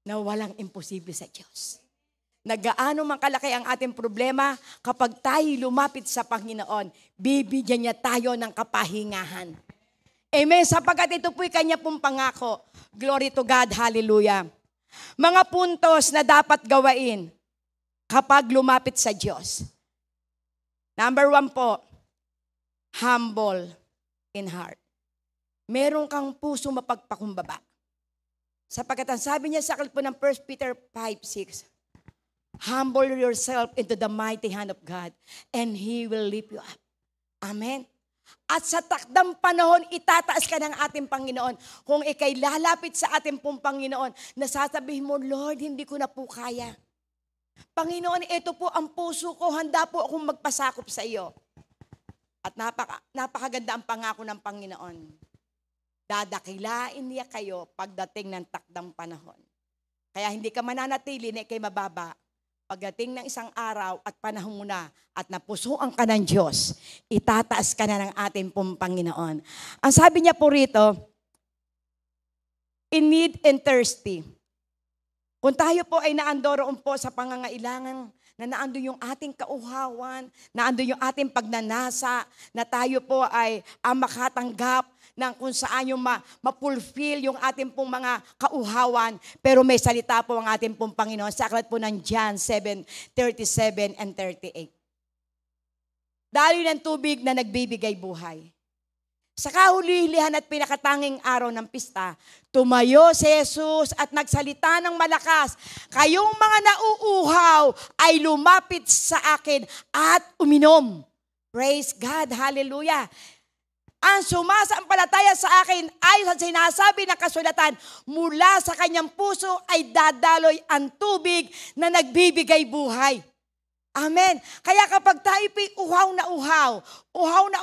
na walang imposible sa Diyos. Nagaano man kalaki ang ating problema, kapag tayo lumapit sa Panginoon, bibigyan niya tayo ng kapahingahan. Amen. Sapagkat ito po'y kanya pong pangako. Glory to God. Hallelujah. Mga puntos na dapat gawain kapag lumapit sa Diyos. Number 1 po, humble in heart. Meron kang puso mapagpakumbaba. Sapagkat ang sabi niya sa aklat po ng 1 Peter 5:6, humble yourself into the mighty hand of God and He will lift you up. Amen. At sa takdang panahon, itataas ka ng ating Panginoon. Kung ikay lalapit sa ating pong Panginoon, nasasabihin mo, Lord, hindi ko na po kaya. Panginoon, ito po ang puso ko, handa po akong magpasakop sa iyo. At napakaganda ang pangako ng Panginoon. Dadakilain niya kayo pagdating ng takdang panahon. Kaya hindi ka mananatili na ikay mababa. Pagdating ng isang araw at panahon mo na at napusuan ka ng Diyos, itataas ka na ng ating pong Panginoon. Ang sabi niya po rito, in need and thirsty. Kung tayo po ay naandoroon po sa pangangailangan, na naandun yung ating kauhawan, naandun yung ating pagnanasa, na tayo po ay makatanggap ng kung saan yung ma-fulfill yung ating pong mga kauhawan. Pero may salita po ang ating pong Panginoon sa aklat po ng John 7:37 and 38. Daloy ng tubig na nagbibigay buhay. Sa kahuli-hulihan at pinakatanging araw ng pista, tumayo si Jesus at nagsalita ng malakas, kayong mga nauuhaw ay lumapit sa akin at uminom. Praise God, hallelujah. Ang sumasampalataya sa akin ay sa sinasabi ng kasulatan, mula sa kanyang puso ay dadaloy ang tubig na nagbibigay buhay. Amen. Kaya kapag tayo po'y uhaw na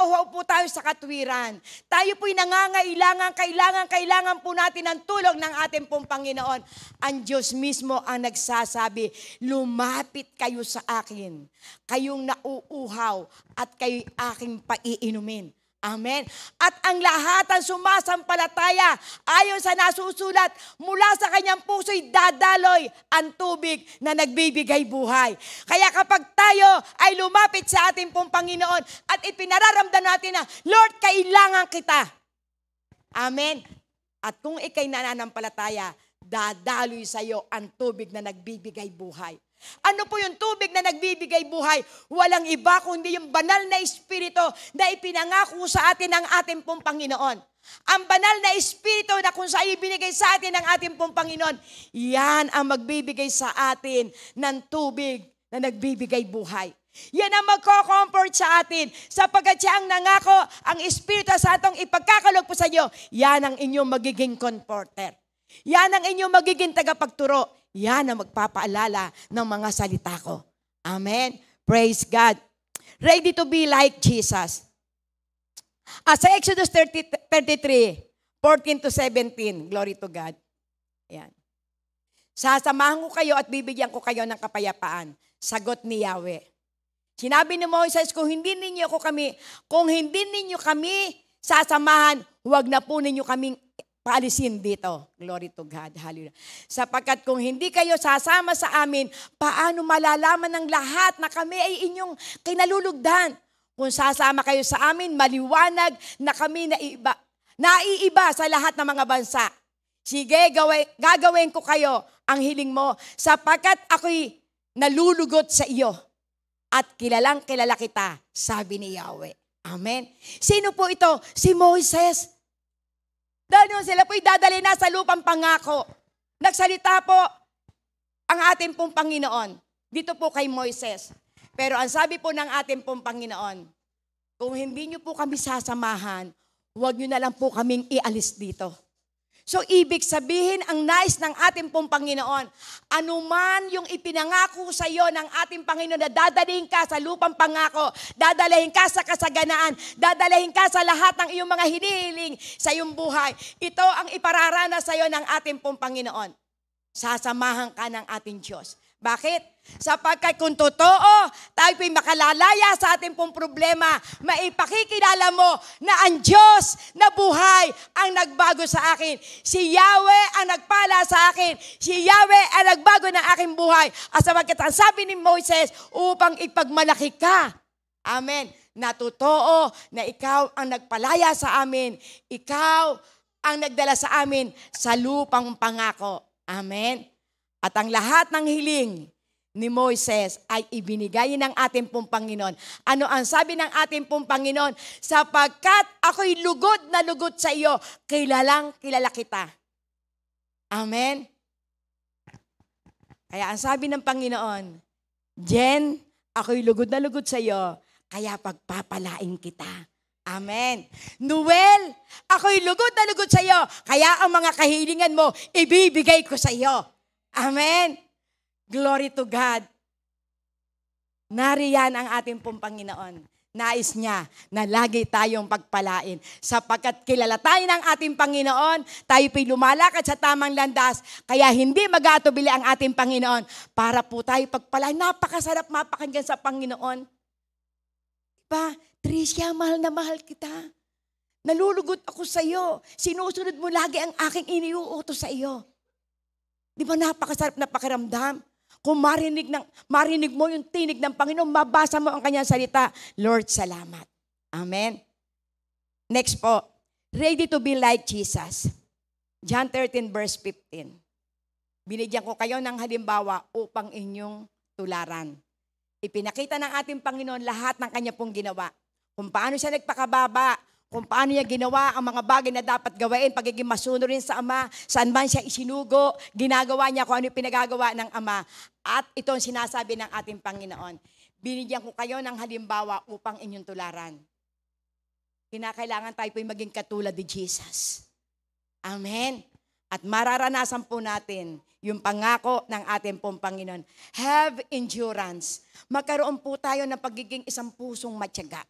uhaw po tayo sa katwiran. Tayo po'y kailangan po natin ang tulong ng ating pong Panginoon. Ang Diyos mismo ang nagsasabi, lumapit kayo sa akin, kayong nauuhaw at kayo'y aking paiinumin. Amen. At ang lahat ang sumasampalataya ayon sa nasusulat, mula sa kanyang puso'y dadaloy ang tubig na nagbibigay buhay. Kaya kapag tayo ay lumapit sa ating pong Panginoon at ipinararamdam natin na, Lord, kailangan kita. Amen. At kung ikay nananampalataya, dadaloy sa iyo ang tubig na nagbibigay buhay. Ano po yung tubig na nagbibigay buhay? Walang iba kundi yung banal na Espiritu na ipinangako sa atin ng ating pong Panginoon. Ang banal na Espiritu na kung saan ibinigay sa atin ng ating pong Panginoon, yan ang magbibigay sa atin ng tubig na nagbibigay buhay. Yan ang magko-comfort sa atin sapagkat siya ang nangako, ang Espiritu sa atong ipagkakaloob po sa iyo, yan ang inyong magiging comforter. Yan ang inyong magiging tagapagturo. Yan ang magpapaalala ng mga salita ko. Amen. Praise God. Ready to be like Jesus. Sa Exodus 33, 14 to 17. Glory to God. Yan. Sasamahan ko kayo at bibigyan ko kayo ng kapayapaan. Sagot ni Yahweh. Sinabi ni Moises, kung hindi ninyo kami sasamahan, huwag na po ninyo kaming paalisin dito. Glory to God. Hallelujah. Sapagkat kung hindi kayo sasama sa amin, paano malalaman ng lahat na kami ay inyong kinalulugdan? Kung sasama kayo sa amin, maliwanag na kami naiiba sa lahat ng mga bansa. Sige, gagawin ko kayo ang hiling mo, sapagkat ako'y nalulugot sa iyo. At kilalang kilala kita, sabi ni Yahweh. Amen. Sino po ito? Si Moises. Dahil sila po'y dadali na sa lupang pangako. Nagsalita po ang ating pong Panginoon. Dito po kay Moises. Pero ang sabi po ng ating pong Panginoon, kung hindi nyo po kami sasamahan, huwag nyo na lang po kaming ialis dito. So, ibig sabihin, ang nais ng ating pong Panginoon, anuman yung ipinangako sa iyo ng ating Panginoon na dadalhin ka sa lupang pangako, dadalhin ka sa kasaganaan, dadalhin ka sa lahat ng iyong mga hinihiling sa iyong buhay. Ito ang ipararana sa iyo ng ating pong Panginoon. Sasamahan ka ng ating Diyos. Bakit? Sapagkat kung totoo, tayo po'y makalalaya sa ating pong problema, maipakikilala mo na ang Diyos na buhay ang nagbago sa akin. Si Yahweh ang nagpala sa akin. Si Yahweh ang nagbago ng aking buhay. At sapagkat ang sabi ni Moises, upang ipagmalaki ka. Amen. Na totoo na ikaw ang nagpalaya sa amin. Ikaw ang nagdala sa amin sa lupang pangako. Amen. At ang lahat ng hiling ni Moises ay ibinigay ng ating pong Panginoon. Ano ang sabi ng ating pong Panginoon? Sapagkat ako'y lugod na lugod sa iyo, kilalang kilala kita. Amen? Kaya ang sabi ng Panginoon, Jen, ako'y lugod na lugod sa iyo, kaya pagpapalain kita. Amen. Noel, ako'y lugod na lugod sa iyo, kaya ang mga kahilingan mo, ibibigay ko sa iyo. Amen. Glory to God. Nariyan ang ating pong Panginoon. Nais niya na lagi tayong pagpalain. Sapagkat kilala tayo ng ating Panginoon, tayo po'y lumalakad sa tamang landas, kaya hindi mag-aatubili ang ating Panginoon para po tayo pagpalain. Napakasarap mapakinggan sa Panginoon. Diba? Tricia, mahal na mahal kita. Nalulugot ako sa iyo. Sinusunod mo lagi ang aking iniuutos sa iyo. Di ba napakasarap na pakiramdam? Kung marinig mo yung tinig ng Panginoon, mabasa mo ang kanyang salita, Lord, salamat. Amen. Next po, ready to be like Jesus. John 13 verse 15. Binigyan ko kayo ng halimbawa upang inyong tularan. Ipinakita ng ating Panginoon lahat ng kanya pong ginawa. Kung paano siya nagpakababa, kung paano niya ginawa ang mga bagay na dapat gawain, pagiging masunurin sa Ama, saan man siya isinugo, ginagawa niya kung ano yung pinagagawa ng Ama. At ito ang sinasabi ng ating Panginoon. Binigyan ko kayo ng halimbawa upang inyong tularan. Kinakailangan tayo po'y maging katulad ni Jesus. Amen. At mararanasan po natin yung pangako ng ating pong Panginoon. Have endurance. Magkaroon po tayo ng pagiging isang pusong matyaga.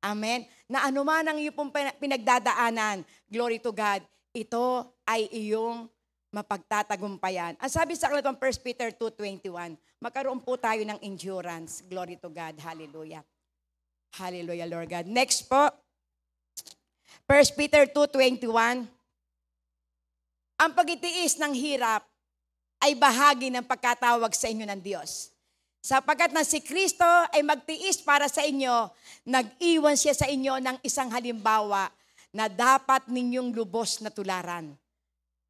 Amen? Na anuman ang iyong pong pinagdadaanan, glory to God, ito ay iyong mapagtatagumpayan. Ang sabi sa aklat ng 1 Peter 2:21, magkaroon po tayo ng endurance. Glory to God. Hallelujah. Hallelujah, Lord God. Next po, 1 Peter 2:21. Ang pagtitiis ng hirap ay bahagi ng pagkatawag sa inyo ng Diyos. Sapagkat na si Kristo ay magtiis para sa inyo, nag-iwan siya sa inyo ng isang halimbawa na dapat ninyong lubos na tularan.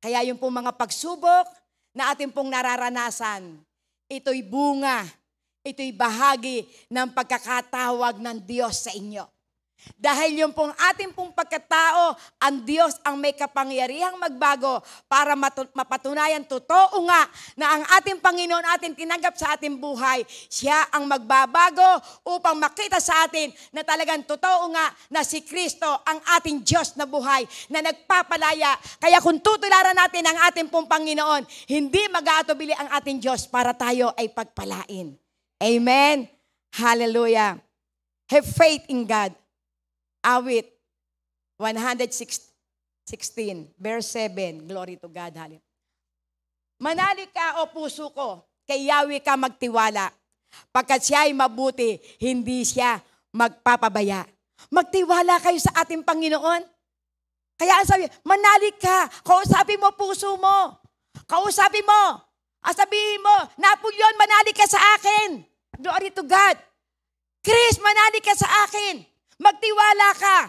Kaya yung pong mga pagsubok na ating pong nararanasan, ito'y bunga, ito'y bahagi ng pagkakatawag ng Diyos sa inyo. Dahil yung pong ating pong pagkatao, ang Diyos ang may kapangyarihang magbago para mapatunayan totoo nga na ang ating Panginoon ating tinanggap sa ating buhay, siya ang magbabago upang makita sa atin na talagang totoo nga na si Kristo ang ating Diyos na buhay na nagpapalaya. Kaya kung tutularan natin ang ating pong Panginoon, hindi mag-aatubili ang ating Diyos para tayo ay pagpalain. Amen? Hallelujah. Have faith in God. Awit 116, verse 7. Glory to God. Hallelujah. Manali ka o puso ko, kay Yahweh ka magtiwala. Pagkat siya ay mabuti, hindi siya magpapabaya. Magtiwala kayo sa ating Panginoon. Kaya ang sabi, manali ka, kausapin mo puso mo. Kausapin mo. Sabihin mo, Napoleon, manali ka sa akin. Glory to God. Chris, manali ka sa akin. Magtiwala ka.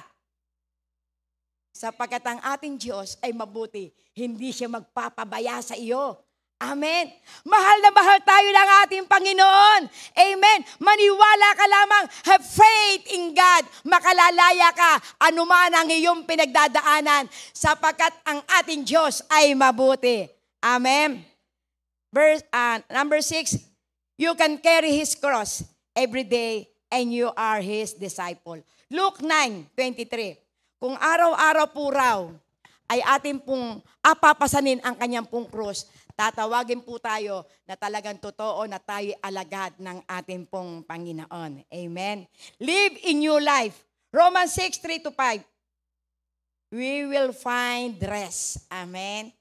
Sapagkat ang ating Diyos ay mabuti, hindi siya magpapabaya sa iyo. Amen. Mahal na mahal tayo ng ating Panginoon. Amen. Maniwala ka lamang. Have faith in God. Makalalaya ka anuman ang iyong pinagdadaanan sapagkat ang ating Diyos ay mabuti. Amen. Number 6, you can carry His cross every day and you are His disciple. Luke 9:23. Kung araw-araw po raw ay atin pong papasanin ang kanyang pong krus, tatawagin po tayo na talagang totoo na tayo alagad ng ating pong Panginoon. Amen. Live in new life. Romans 6:3-5. We will find rest. Amen.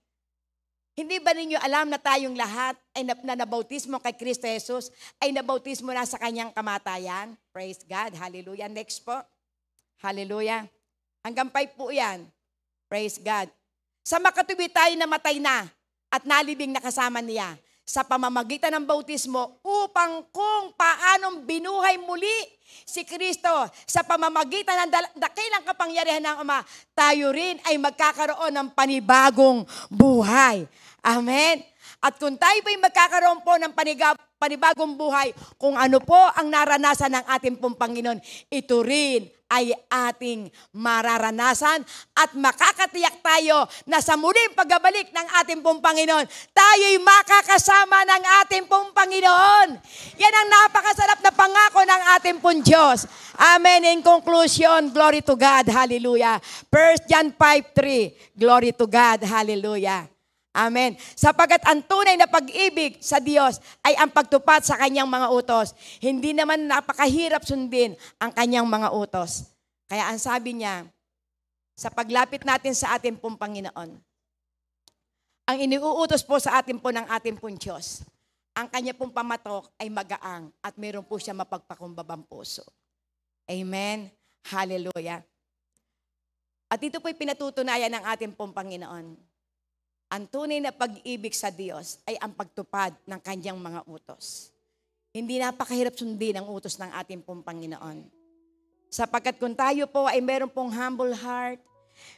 Hindi ba ninyo alam na tayong lahat ay nabautismo kay Kristo Jesus, ay nabautismo na sa kanyang kamatayan? Praise God. Hallelujah. Next po. Hallelujah. Hanggang 5 po yan. Praise God. Sa makatuwid tayo namatay na at nalibing na kasama niya sa pamamagitan ng bautismo upang kung paanong binuhay muli si Kristo sa pamamagitan ng dakilang kapangyarihan ng Ama, tayo rin ay magkakaroon ng panibagong buhay. Amen. At kung tayo po'y magkakaroon po ng panibagong buhay, kung ano po ang naranasan ng ating pong Panginoon, ito rin ay ating mararanasan at makakatiyak tayo na sa muling pagbabalik ng ating pong Panginoon, tayo'y makakasama ng ating pong Panginoon. Yan ang napakasarap na pangako ng ating pong Diyos. Amen. In conclusion, glory to God. Hallelujah. 1 John 5:3. Glory to God. Hallelujah. Amen. Sapagkat ang tunay na pag-ibig sa Diyos ay ang pagtupad sa kanyang mga utos. Hindi naman napakahirap sundin ang kanyang mga utos. Kaya ang sabi niya, sa paglapit natin sa ating pong Panginoon, ang iniuutos po sa atin po ng ating pong Diyos, ang kanya pong pamatok ay magaang at meron po siya mapagpakumbabang puso. Amen. Hallelujah. At ito po'y pinatutunayan ng ating pong Panginoon. Ang tunay na pag-ibig sa Diyos ay ang pagtupad ng kanyang mga utos. Hindi napakahirap sundin ang utos ng ating pong Panginoon. Sapagkat kung tayo po ay meron pong humble heart,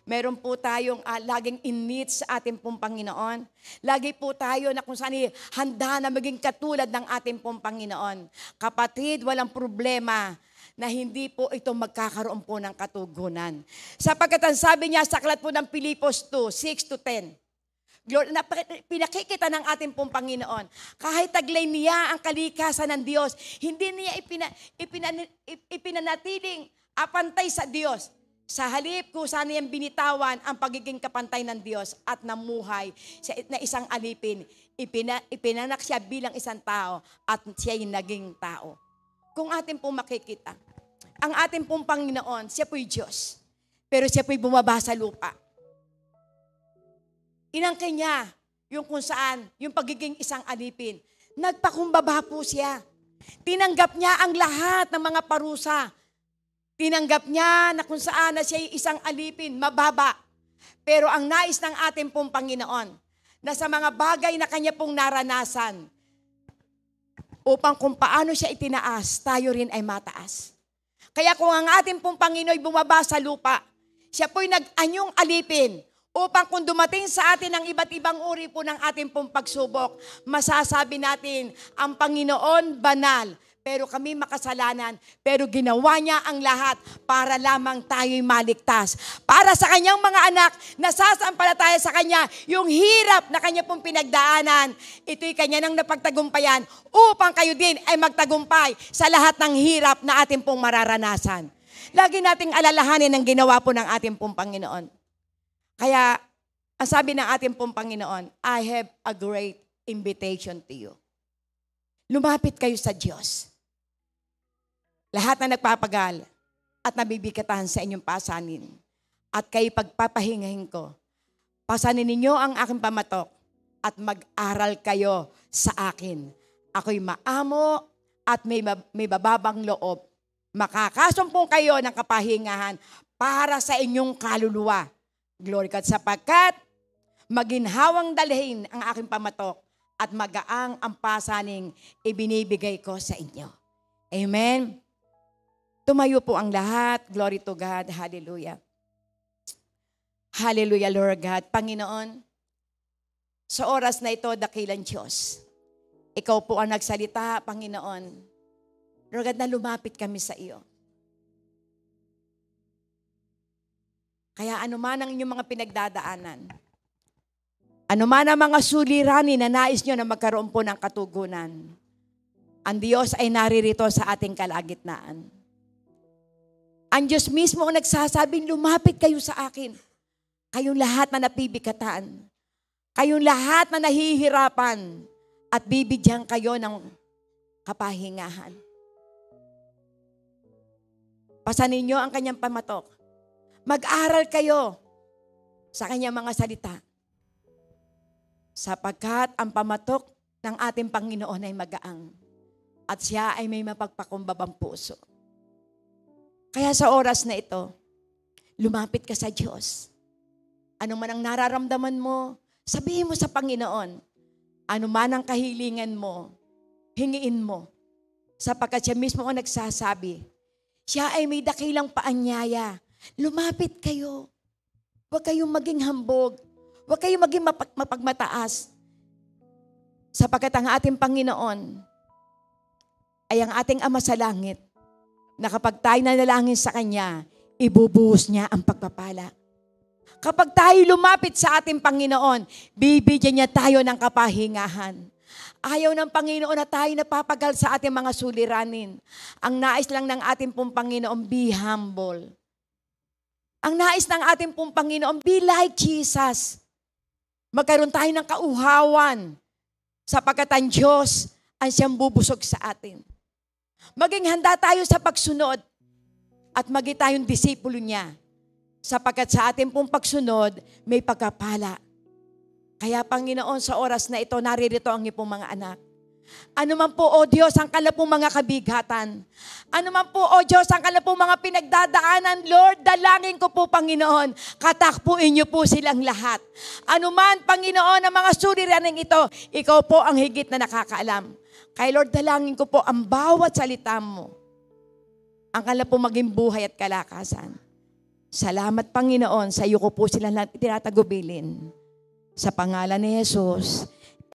meron po tayong laging in need sa ating pong Panginoon, lagi po tayo na kung saan handa na maging katulad ng ating pong Panginoon. Kapatid, walang problema na hindi po ito magkakaroon po ng katugunan. Sapagkat ang sabi niya sa aklat po ng Pilipos 2:6-10, pinakikita ng ating pong Panginoon. Kahit taglay niya ang kalikasan ng Diyos, hindi niya ipinanatiling apantay sa Diyos. Sa halip kung saan niyang binitawan ang pagiging kapantay ng Diyos at namuhay na isang alipin, ipinanak siya bilang isang tao at siya'y naging tao. Kung atin pong makikita, ang ating pong Panginoon, siya po'y Diyos, pero siya po'y bumaba sa lupa. Inangkin niya yung kung saan, yung pagiging isang alipin. Nagpakumbaba po siya. Tinanggap niya ang lahat ng mga parusa. Tinanggap niya na kung saan na siya isang alipin, mababa. Pero ang nais ng ating pong Panginoon, na sa mga bagay na kanya pong naranasan, upang kung paano siya itinaas, tayo rin ay mataas. Kaya kung ang ating pong Panginoon bumaba sa lupa, siya po'y nag-anyong alipin, upang kung dumating sa atin ang iba't ibang uri po ng ating pong pagsubok, masasabi natin, ang Panginoon banal, pero kami makasalanan, pero ginawa niya ang lahat para lamang tayo'y maligtas. Para sa kanyang mga anak, nasasampalataya sa kanya, yung hirap na kanya pong pinagdaanan, ito'y kanya nang napagtagumpayan, upang kayo din ay magtagumpay sa lahat ng hirap na ating pong mararanasan. Lagi nating alalahanin ang ginawa po ng ating pong Panginoon. Kaya, ang sabi ng ating pong Panginoon, I have a great invitation to you. Lumapit kayo sa Diyos. Lahat na nagpapagal at nabibigatan sa inyong pasanin. At kayo pagpapahingahin ko, pasanin ninyo ang aking pamatok at mag-aral kayo sa akin. Ako'y maamo at may bababang loob. Makakasumpong kayo ng kapahingahan para sa inyong kaluluwa. Glory God, sapagkat maginhawang dalhin ang aking pamatok at magaang ang pasaning ibinibigay ko sa inyo. Amen. Tumayo po ang lahat. Glory to God. Hallelujah. Hallelujah, Lord God. Panginoon, sa oras na ito, dakilang Diyos, ikaw po ang nagsalita, Panginoon. Lord God, na lumapit kami sa iyo. Kaya anuman ang inyong mga pinagdadaanan, anuman ang mga suliranin na nais nyo na magkaroon po ng katugunan, ang Diyos ay naririto sa ating kalagitnaan. Ang Diyos mismo ang nagsasabing, lumapit kayo sa akin. Kayong lahat na napibikatan. Kayong lahat na nahihirapan. At bibigyan kayo ng kapahingahan. Pasanin niyo ang kanyang pamatok. Mag-aral kayo sa kanyang mga salita. Sapagkat ang pamatok ng ating Panginoon ay magaang. At siya ay may mapagpakumbabang puso. Kaya sa oras na ito, lumapit ka sa Diyos. Ano man ang nararamdaman mo, sabihin mo sa Panginoon. Ano man ang kahilingan mo, hingiin mo. Sapagkat siya mismo ang nagsasabi, siya ay may dakilang paanyaya. Lumapit kayo. Huwag kayong maging hambog. Huwag kayong maging mapagmataas. Sapagkat ang ating Panginoon ay ang ating Ama sa langit, na kapag tayo nanalangin sa Kanya, ibubuhos niya ang pagpapala. Kapag tayo lumapit sa ating Panginoon, bibigyan niya tayo ng kapahingahan. Ayaw ng Panginoon na tayo napapagal sa ating mga suliranin. Ang nais lang ng ating pong Panginoon, be humble. Ang nais ng ating pong Panginoon, be like Jesus. Magkaroon tayo ng kauhawan, sapagkat ang Diyos ang siyang bubusog sa atin. Maging handa tayo sa pagsunod at maging tayong disipulo niya. Sapagkat sa ating pong pagsunod, may pagkapala. Kaya Panginoon, sa oras na ito, naririto ang iyong mga anak. Ano man po, O Diyos, ang kanila pong mga kabigatan. Ano man po, O Diyos, ang kanila pong mga pinagdadaanan, Lord, dalangin ko po, Panginoon, katakpuin niyo po silang lahat. Ano man, Panginoon, ang mga suliraning ito, ikaw po ang higit na nakakaalam. Kaya Lord, dalangin ko po ang bawat salita mo, ang kanila pong maging buhay at kalakasan. Salamat, Panginoon, sa iyo ko po sila tinatagubilin. Sa pangalan ni Jesus,